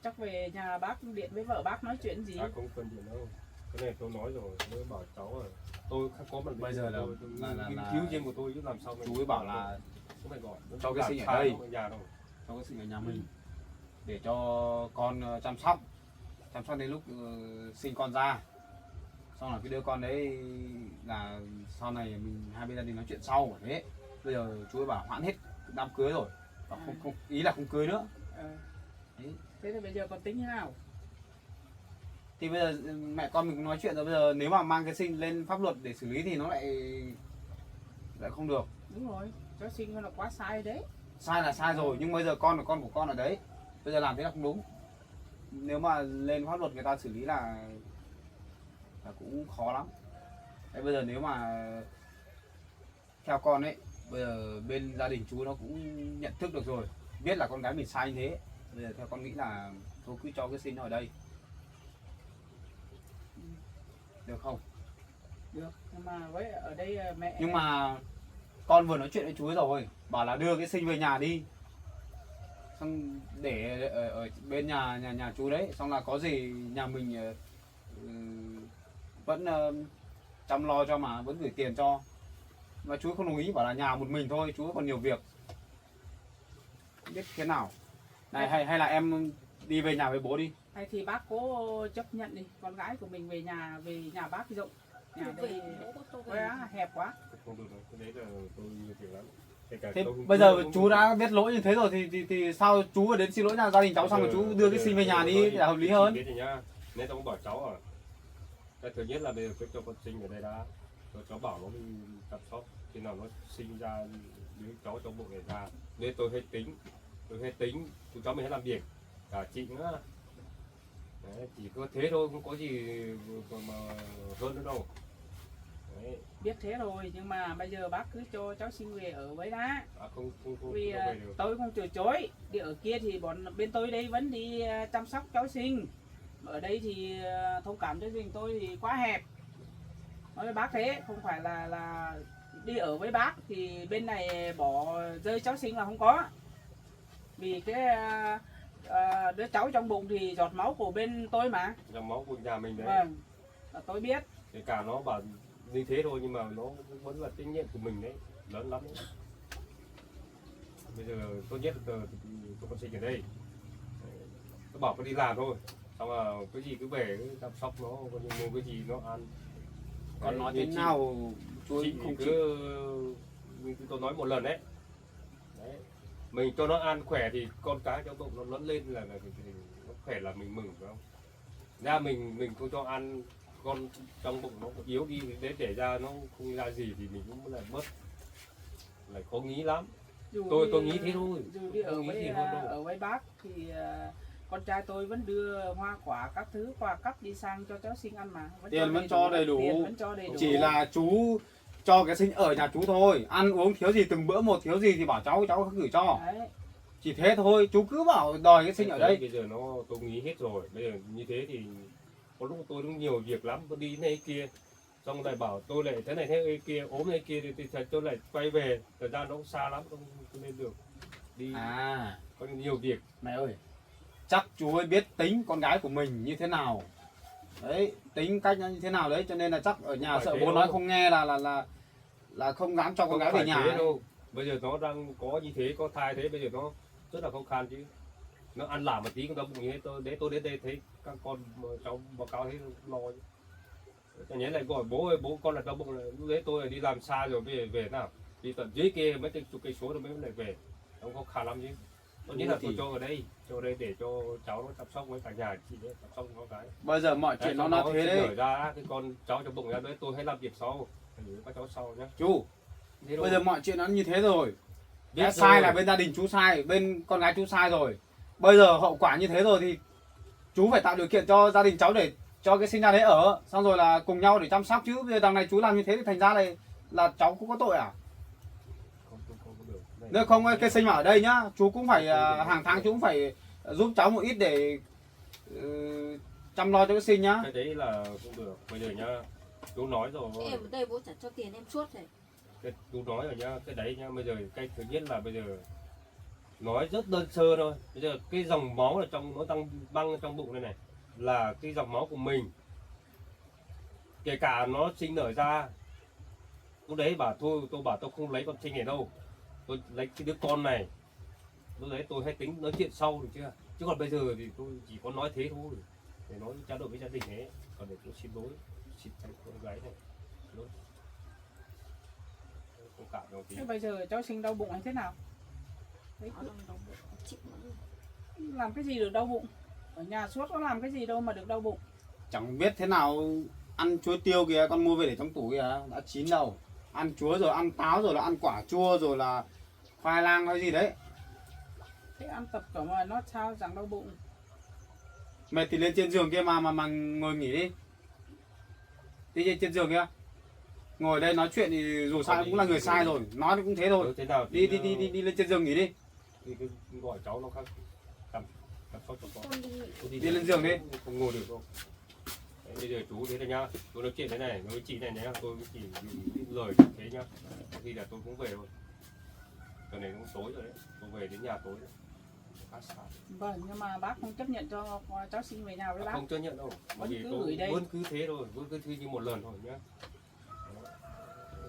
Chắc về nhà bác điện với vợ bác nói chuyện gì. Không cần điện đâu, cái này tôi nói rồi, tôi bảo cháu rồi, tôi không có mặt Bây giờ là nghiên cứu riêng của tôi chứ làm sao chú ấy bảo là không phải gọi cho cái sinh ở đây, nhà đâu, cho cái sinh ở nhà mình để cho con chăm sóc đến lúc sinh con ra, xong là cái đứa con đấy là sau này mình hai bên gia đình nói chuyện sau. Thế bây giờ chú ấy bảo hoãn hết đám cưới rồi, và không ý là không cưới nữa. Đấy. Thế thì bây giờ con tính thế nào? Thì bây giờ mẹ con mình cũng nói chuyện rồi, bây giờ nếu mà mang cái sinh lên pháp luật để xử lý thì nó lại không được. Đúng rồi, cháu sinh là quá sai đấy. Sai là sai rồi, nhưng bây giờ con là con của con ở đấy, bây giờ làm thế là không đúng. Nếu mà lên pháp luật người ta xử lý là cũng khó lắm. Thế bây giờ nếu mà theo con ấy, bây giờ bên gia đình chú nó cũng nhận thức được rồi, biết là con gái mình sai như thế. Bây giờ theo con nghĩ là thôi cứ cho cái sinh nó ở đây, được không? Được, nhưng mà với ở đây mẹ. Nhưng mà con vừa nói chuyện với chú ấy rồi, bảo là đưa cái sinh về nhà đi, xong để ở bên nhà chú đấy, xong là có gì nhà mình vẫn chăm lo cho, mà vẫn gửi tiền cho. Mà chú không đồng ý, bảo là nhà một mình thôi, chú còn nhiều việc. Không biết thế nào này, hay là em đi về nhà với bố đi. Hay thì bác cố chấp nhận đi, con gái của mình về nhà bác rộng. Nhà Về đây bố của tôi về. quá hẹp quá. không được đâu, cái đấy là tôi nhiều việc lắm. Thế bây giờ chú đã biết lỗi như thế rồi thì sao chú đến xin lỗi nhà gia đình cháu, xong rồi chú đưa cái sinh về nhà đi để hợp lý hơn. Biết thì nhá, nếu tôi bảo cháu cái thứ nhất là bây giờ cứ cho con sinh ở đây đã, rồi cháu bảo nó đi chăm sóc, khi nào nó sinh ra đứa cháu trong bụng này ra, nên tôi hay tính tụi cháu mình hay làm việc, cả chị nữa. Đấy, chỉ có thế thôi, không có gì mà hơn nữa đâu. Đấy. Biết thế rồi, nhưng mà bây giờ bác cứ cho cháu sinh về ở với đã. Không Vì đâu về được. tôi không từ chối. Đi ở kia thì bên tôi đây vẫn đi chăm sóc cháu sinh. Ở đây thì thông cảm cho gia đình tôi thì quá hẹp. Nói với bác thế, không phải là đi ở với bác thì bên này bỏ rơi cháu sinh là không có. Vì cái đứa cháu trong bụng thì giọt máu của bên tôi mà. Dòng máu của nhà mình đấy. Vâng, tôi biết. Kể cả nó bảo như thế thôi nhưng mà nó vẫn là trách nhiệm của mình đấy, lớn lắm đấy. Bây giờ tốt nhất là tôi con sinh ở đây, tôi bảo con đi làm thôi, xong là cái gì cứ về cứ chăm sóc nó, coi như mua cái gì nó ăn. Còn Đấy, nói như thế nào chú chị không cứ tôi nói một lần đấy. Mình cho nó ăn khỏe thì con cái trong bụng nó lớn lên là nó khỏe là mình mừng phải không? Ra mình không cho ăn, con trong bụng nó yếu đi để ra nó không ra gì thì mình cũng lại mất, lại khó nghĩ lắm. Tôi nghĩ thế thôi. Dù đi ở với bác thì con trai tôi vẫn đưa hoa quả các thứ quà cắp đi sang cho cháu sinh ăn mà. Tiền vẫn cho đầy đủ. Tiền vẫn cho đầy đủ. Chỉ là chú cho cái sinh ở nhà chú thôi, ăn uống thiếu gì từng bữa một, thiếu gì thì bảo cháu cứ gửi cho. Đấy. Chỉ thế thôi, chú cứ bảo đòi cái sinh ở đây. Bây giờ tôi nghĩ hết rồi, bây giờ như thế thì có lúc tôi cũng nhiều việc lắm, tôi đi này kia, xong lại bảo tôi lại thế này thế kia, ốm này kia thì tôi lại quay về, thời gian nó cũng xa lắm, không nên được đi. Có nhiều việc. Mẹ ơi, chắc chú ấy biết tính con gái của mình như thế nào đấy, tính cách như thế nào đấy, cho nên là chắc ở nhà sợ bố nói không nghe là không dám cho con gái về nhà đâu. Bây giờ nó đang có như thế, có thai thế, bây giờ nó rất là khó khăn chứ. Nó ăn lả một tí, con đau bụng như thế, tôi đến đây thấy các con cháu báo cáo thấy lo chứ. Chẳng nhẽ lại gọi bố ơi, bố con là đau bụng, lúc đấy tôi đi làm xa rồi, bây giờ về nào, đi tận dưới kia mấy chục cây số rồi mới lại về, nó khó khăn lắm chứ. Tôi nghĩ là tôi cho ở đây để cho cháu nó chăm sóc với cả nhà chị đấy, chăm sóc nó cái. Bây giờ mọi chuyện nó thế đấy. Ra cái con cháu trong bụng ra đấy, tôi hay làm việc sau, các cháu sau nhá. Chú, bây giờ mọi chuyện nó như thế rồi. Biết sai rồi. là bên gia đình chú sai, bên con gái chú sai rồi. Bây giờ hậu quả như thế rồi thì chú phải tạo điều kiện cho gia đình cháu để cho cái sinh ra đấy ở, xong rồi là cùng nhau để chăm sóc, chứ bây giờ đằng này chú làm như thế thì thành ra là cháu cũng có tội à? Không có được. Nếu không cái sinh mà ở đây nhá, chú cũng phải hàng tháng chú cũng phải giúp cháu một ít để chăm lo cho cái sinh nhá. Cái đấy là không được. Bây giờ nhá, chú nói rồi. Em ở đây bố trả cho tiền em suốt rồi. Chú nói rồi nhá, cái đấy nhá, bây giờ cái thứ nhất là bây giờ nói rất đơn sơ thôi. Bây giờ cái dòng máu ở trong nó tăng băng trong bụng đây này là cái dòng máu của mình, kể cả nó sinh nở ra, lúc đấy bảo thôi, tôi bảo tôi không lấy con sinh này đâu, tôi lấy cái đứa con này, lúc đấy tôi hay tính nói chuyện sau được chưa, chứ còn bây giờ thì tôi chỉ có nói thế thôi, để nói trao đổi với gia đình ấy, còn để tôi xin lỗi, xin con gái này, xin lỗi. Không cảm đâu tí. Thế bây giờ cháu sinh đau bụng hay thế nào? Đấy, Nó đang đau bụng, chịu lắm. làm cái gì được đau bụng? Ở nhà suốt có làm cái gì đâu mà được đau bụng. Chẳng biết thế nào, ăn chuối tiêu kìa, con mua về để trong tủ kìa, đã chín đâu. Ăn chuối rồi, ăn táo rồi là ăn quả chua rồi là khoai lang hay gì đấy. Thế ăn tập cỏ mà nó sao chẳng đau bụng. Mệt thì lên trên giường kia mà ngồi nghỉ đi. Đi trên giường kia. Ngồi đây nói chuyện thì dù sao cũng là người sai rồi, nói cũng thế thôi. Thế nào Đi lên trên giường nghỉ đi. thì cứ gọi cháu nó khác tầm sóc cho con. Con đi nghỉ. Đi lên giường đi. Không ngồi được đâu. Đấy, bây giờ chú thế này nhá, tôi nói chuyện thế này với chị này nhá, tôi chỉ dùng lời thế nhá, có khi là tôi cũng về thôi. Giờ này cũng tối rồi đấy, tôi về đến nhà tối rồi. Vâng, nhưng mà bác không chấp nhận cho cháu sinh về nhà với bác. Không chấp nhận đâu, bởi vì cứ tôi gửi đây. vẫn cứ thế thôi, vẫn cứ như một lần thôi nhá. Đó.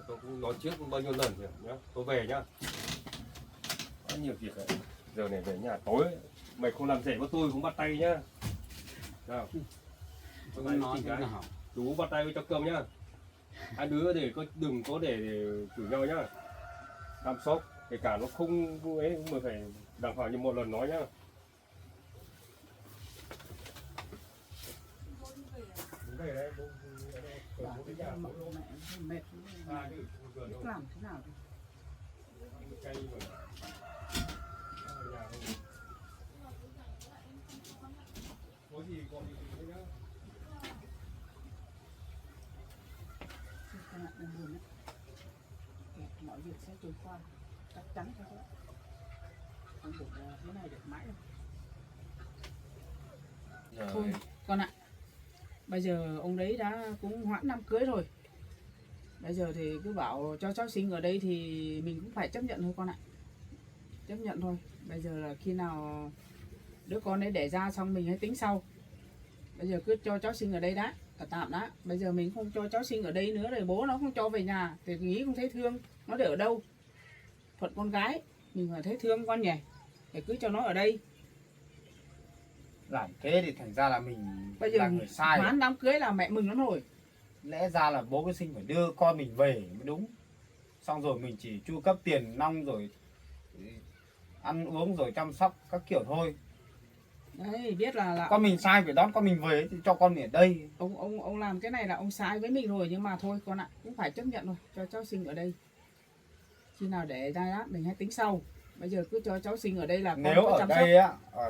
Tôi cũng nói trước bao nhiêu lần rồi nhá, tôi về nhá. Có nhiều việc rồi, giờ này về nhà tối, mày không làm rể của tôi cũng bắt tay nhá. Nào. Tôi nói thế nào. Chú bắt tay với cho cơm nhá. Hai đứa để có đừng có để chửi nhau nhá. Chăm sóc, kể cả nó không ấy cũng mà phải đàng hoàng như một lần nói nhá. Về đấy, Bảo bố cái nhà mẹ mệt biết làm thế nào thì. Có gì còn gì nhá. Cái nạn đừng buồn đấy. Mọi việc sẽ trôi qua, chắc chắn thôi. Không được thế này được mãi đâu. Thôi con ạ, bây giờ ông đấy đã cũng hoãn đám cưới rồi, bây giờ thì cứ bảo cho cháu sinh ở đây thì mình cũng phải chấp nhận thôi con ạ, chấp nhận thôi. Bây giờ là khi nào đứa con đấy đẻ ra xong mình hãy tính sau. Bây giờ cứ cho cháu sinh ở đây đã, ở tạm đã. Bây giờ mình không cho cháu sinh ở đây nữa rồi bố nó không cho về nhà thì nghĩ không thấy thương, nó để ở đâu. Thuận con gái mình phải thấy thương con nhỉ, để cứ cho nó ở đây. Làm thế thì thành ra là mình Bây giờ là người sai. hoãn đám cưới là mẹ mừng lắm rồi. Lẽ ra là bố cái sinh phải đưa con mình về mới đúng. Xong rồi mình chỉ chu cấp tiền nong rồi ăn uống rồi chăm sóc các kiểu thôi. Đấy, biết là Con mình sai phải đón con mình về thì cho con mình ở đây. ông làm cái này là ông sai với mình rồi, nhưng mà thôi con ạ, cũng phải chấp nhận thôi, cho cháu sinh ở đây. Khi nào để ra đó mình hãy tính sau. Bây giờ cứ cho cháu sinh ở đây là con Nếu cứ ở chăm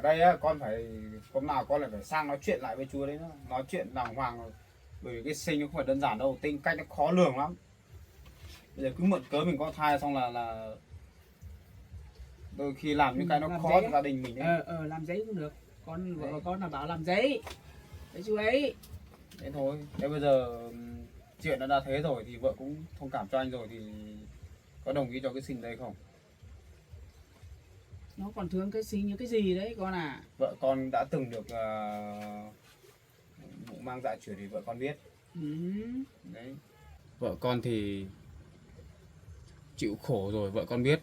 đây á con phải hôm nào con lại phải sang nói chuyện lại với chú đấy nữa, nói chuyện đàng hoàng rồi. Bởi vì cái sinh nó không phải đơn giản đâu, tính cách nó khó lường lắm. Bây giờ cứ mượn cớ mình có thai xong là đôi khi làm những cái nó làm khó giấy cho gia đình mình đấy. làm giấy cũng được. Con vợ của con là bảo làm giấy đấy chú ấy. Thế thôi. Thế bây giờ chuyện đã thế rồi thì vợ cũng thông cảm cho anh rồi thì có đồng ý cho cái sinh đây không? Nó còn thương cái sinh như cái gì đấy con à. Vợ con đã từng được vụ mang dạ chửa thì vợ con biết. Đấy. Vợ con thì chịu khổ rồi vợ con biết.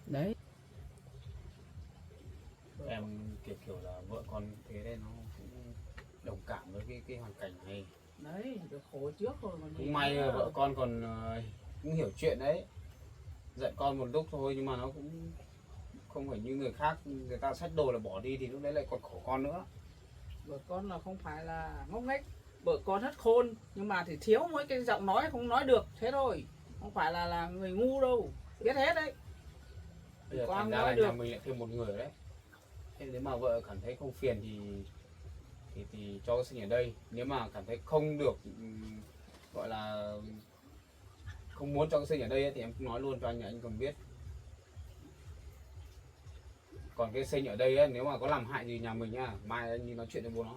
Đấy. Em kiểu là vợ con thế nên nó cũng đồng cảm với cái hoàn cảnh này. Đấy, được khổ trước rồi còn gì. Cũng may nữa. vợ con còn cũng hiểu chuyện đấy. Giận con một lúc thôi nhưng mà nó cũng không phải như người khác, người ta xách đồ là bỏ đi thì lúc đấy lại còn khổ con nữa. Vợ con là không phải là ngốc nghếch, vợ con rất khôn nhưng mà thì thiếu mỗi cái giọng nói không nói được thế thôi, không phải là người ngu đâu, biết hết đấy. Bây giờ Con thành ra nói là được. nhà mình lại thêm một người đấy. Thế nếu mà vợ cảm thấy không phiền thì thì cho sinh ở đây. Nếu mà cảm thấy không được gọi là không muốn cho sinh ở đây ấy, thì em cũng nói luôn cho anh còn biết. Còn cái sinh ở đây ấy, nếu mà có làm hại gì nhà mình nhá, mai anh đi nói chuyện với bố nó,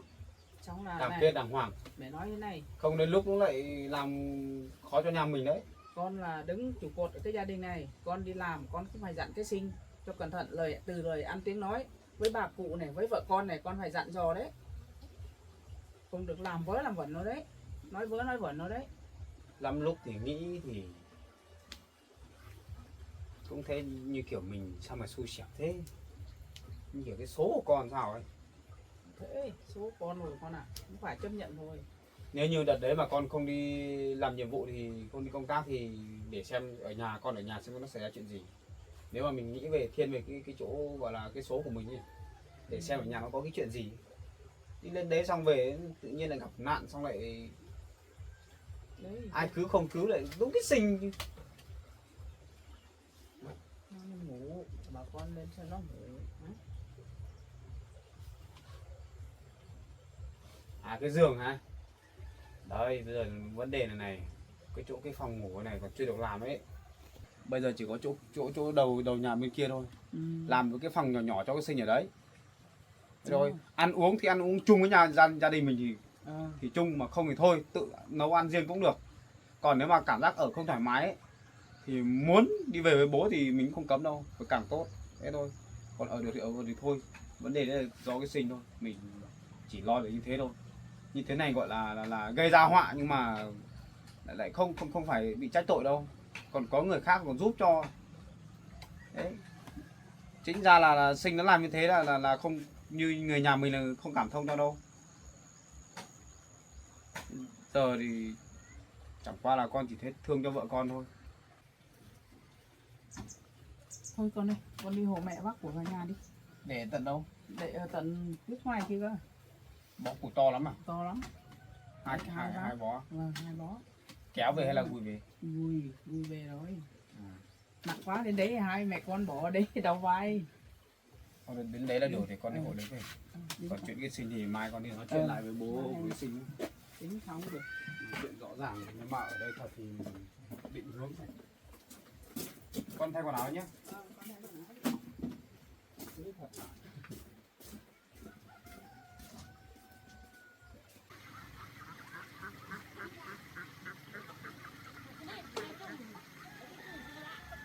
Xong là cam này, kết đàng hoàng, mẹ nói thế này, không đến lúc nó lại làm khó cho nhà mình đấy. con là đứng trụ cột ở cái gia đình này, con đi làm con cũng phải dặn cái Sinh cho cẩn thận, từ lời ăn tiếng nói với bà cụ này, với vợ con này, con phải dặn dò đấy, không được làm vớ làm vẩn nó đấy, nói vớ nói vẩn nó đấy. Lắm lúc thì nghĩ thì cũng thấy như kiểu mình sao mà xui xẻo thế, như kiểu cái số của con sao ấy. Thế số con rồi con ạ, cũng phải chấp nhận thôi. Nếu như đợt đấy mà con không đi làm nhiệm vụ thì không đi công tác thì để xem ở nhà, con ở nhà xem nó xảy ra chuyện gì. Nếu mà mình nghĩ về thiên về cái chỗ gọi là cái số của mình ấy, để xem ở nhà nó có cái chuyện gì. Đi lên đấy xong về tự nhiên lại gặp nạn, xong lại Đấy, ai cứu không cứu lại đúng cái Sinh. nó ngủ, bà con lên cho nó ngủ. Đấy. À cái giường hả? Đấy bây giờ vấn đề này cái phòng ngủ này còn chưa được làm ấy. Bây giờ chỉ có chỗ đầu nhà bên kia thôi. Làm với cái phòng nhỏ nhỏ cho cái Sinh ở đấy. Rồi ăn uống thì ăn uống chung với gia đình mình thì chung, mà không thì thôi tự nấu ăn riêng cũng được. Còn nếu mà cảm giác ở không thoải mái ấy, thì muốn đi về với bố thì mình không cấm đâu, phải càng tốt thế thôi. Còn ở được thì ở thì thôi, vấn đề đấy là do cái Sinh thôi, mình chỉ lo được như thế thôi. Như thế này gọi là gây ra họa, nhưng mà lại không phải bị trách tội đâu, còn có người khác còn giúp cho đấy. Chính ra là Sinh nó làm như thế là không, như người nhà mình là không cảm thông cho đâu. Giờ thì chẳng qua là con chỉ thấy thương cho vợ con thôi. Thôi con ơi, con đi hộ mẹ bác của vào nhà đi. Để tận đâu? Để ở tận phía ngoài kia cơ. Bó củ to lắm à? To lắm. Hai bó. Vâng, 2 bó. Kéo về hay là gùi về? Vui về rồi. Nặng quá, đến đấy hai mẹ con bỏ ở đấy đau vai. Còn đến đấy là đủ thì con đi hộ lấy về. Còn chuyện cái Sinh thì mai con đi nói chuyện lại với bố với Sinh. Tính xong được. Chuyện rõ ràng, nhưng mà ở đây thật thì định hướng này. Con thay quần áo nhé.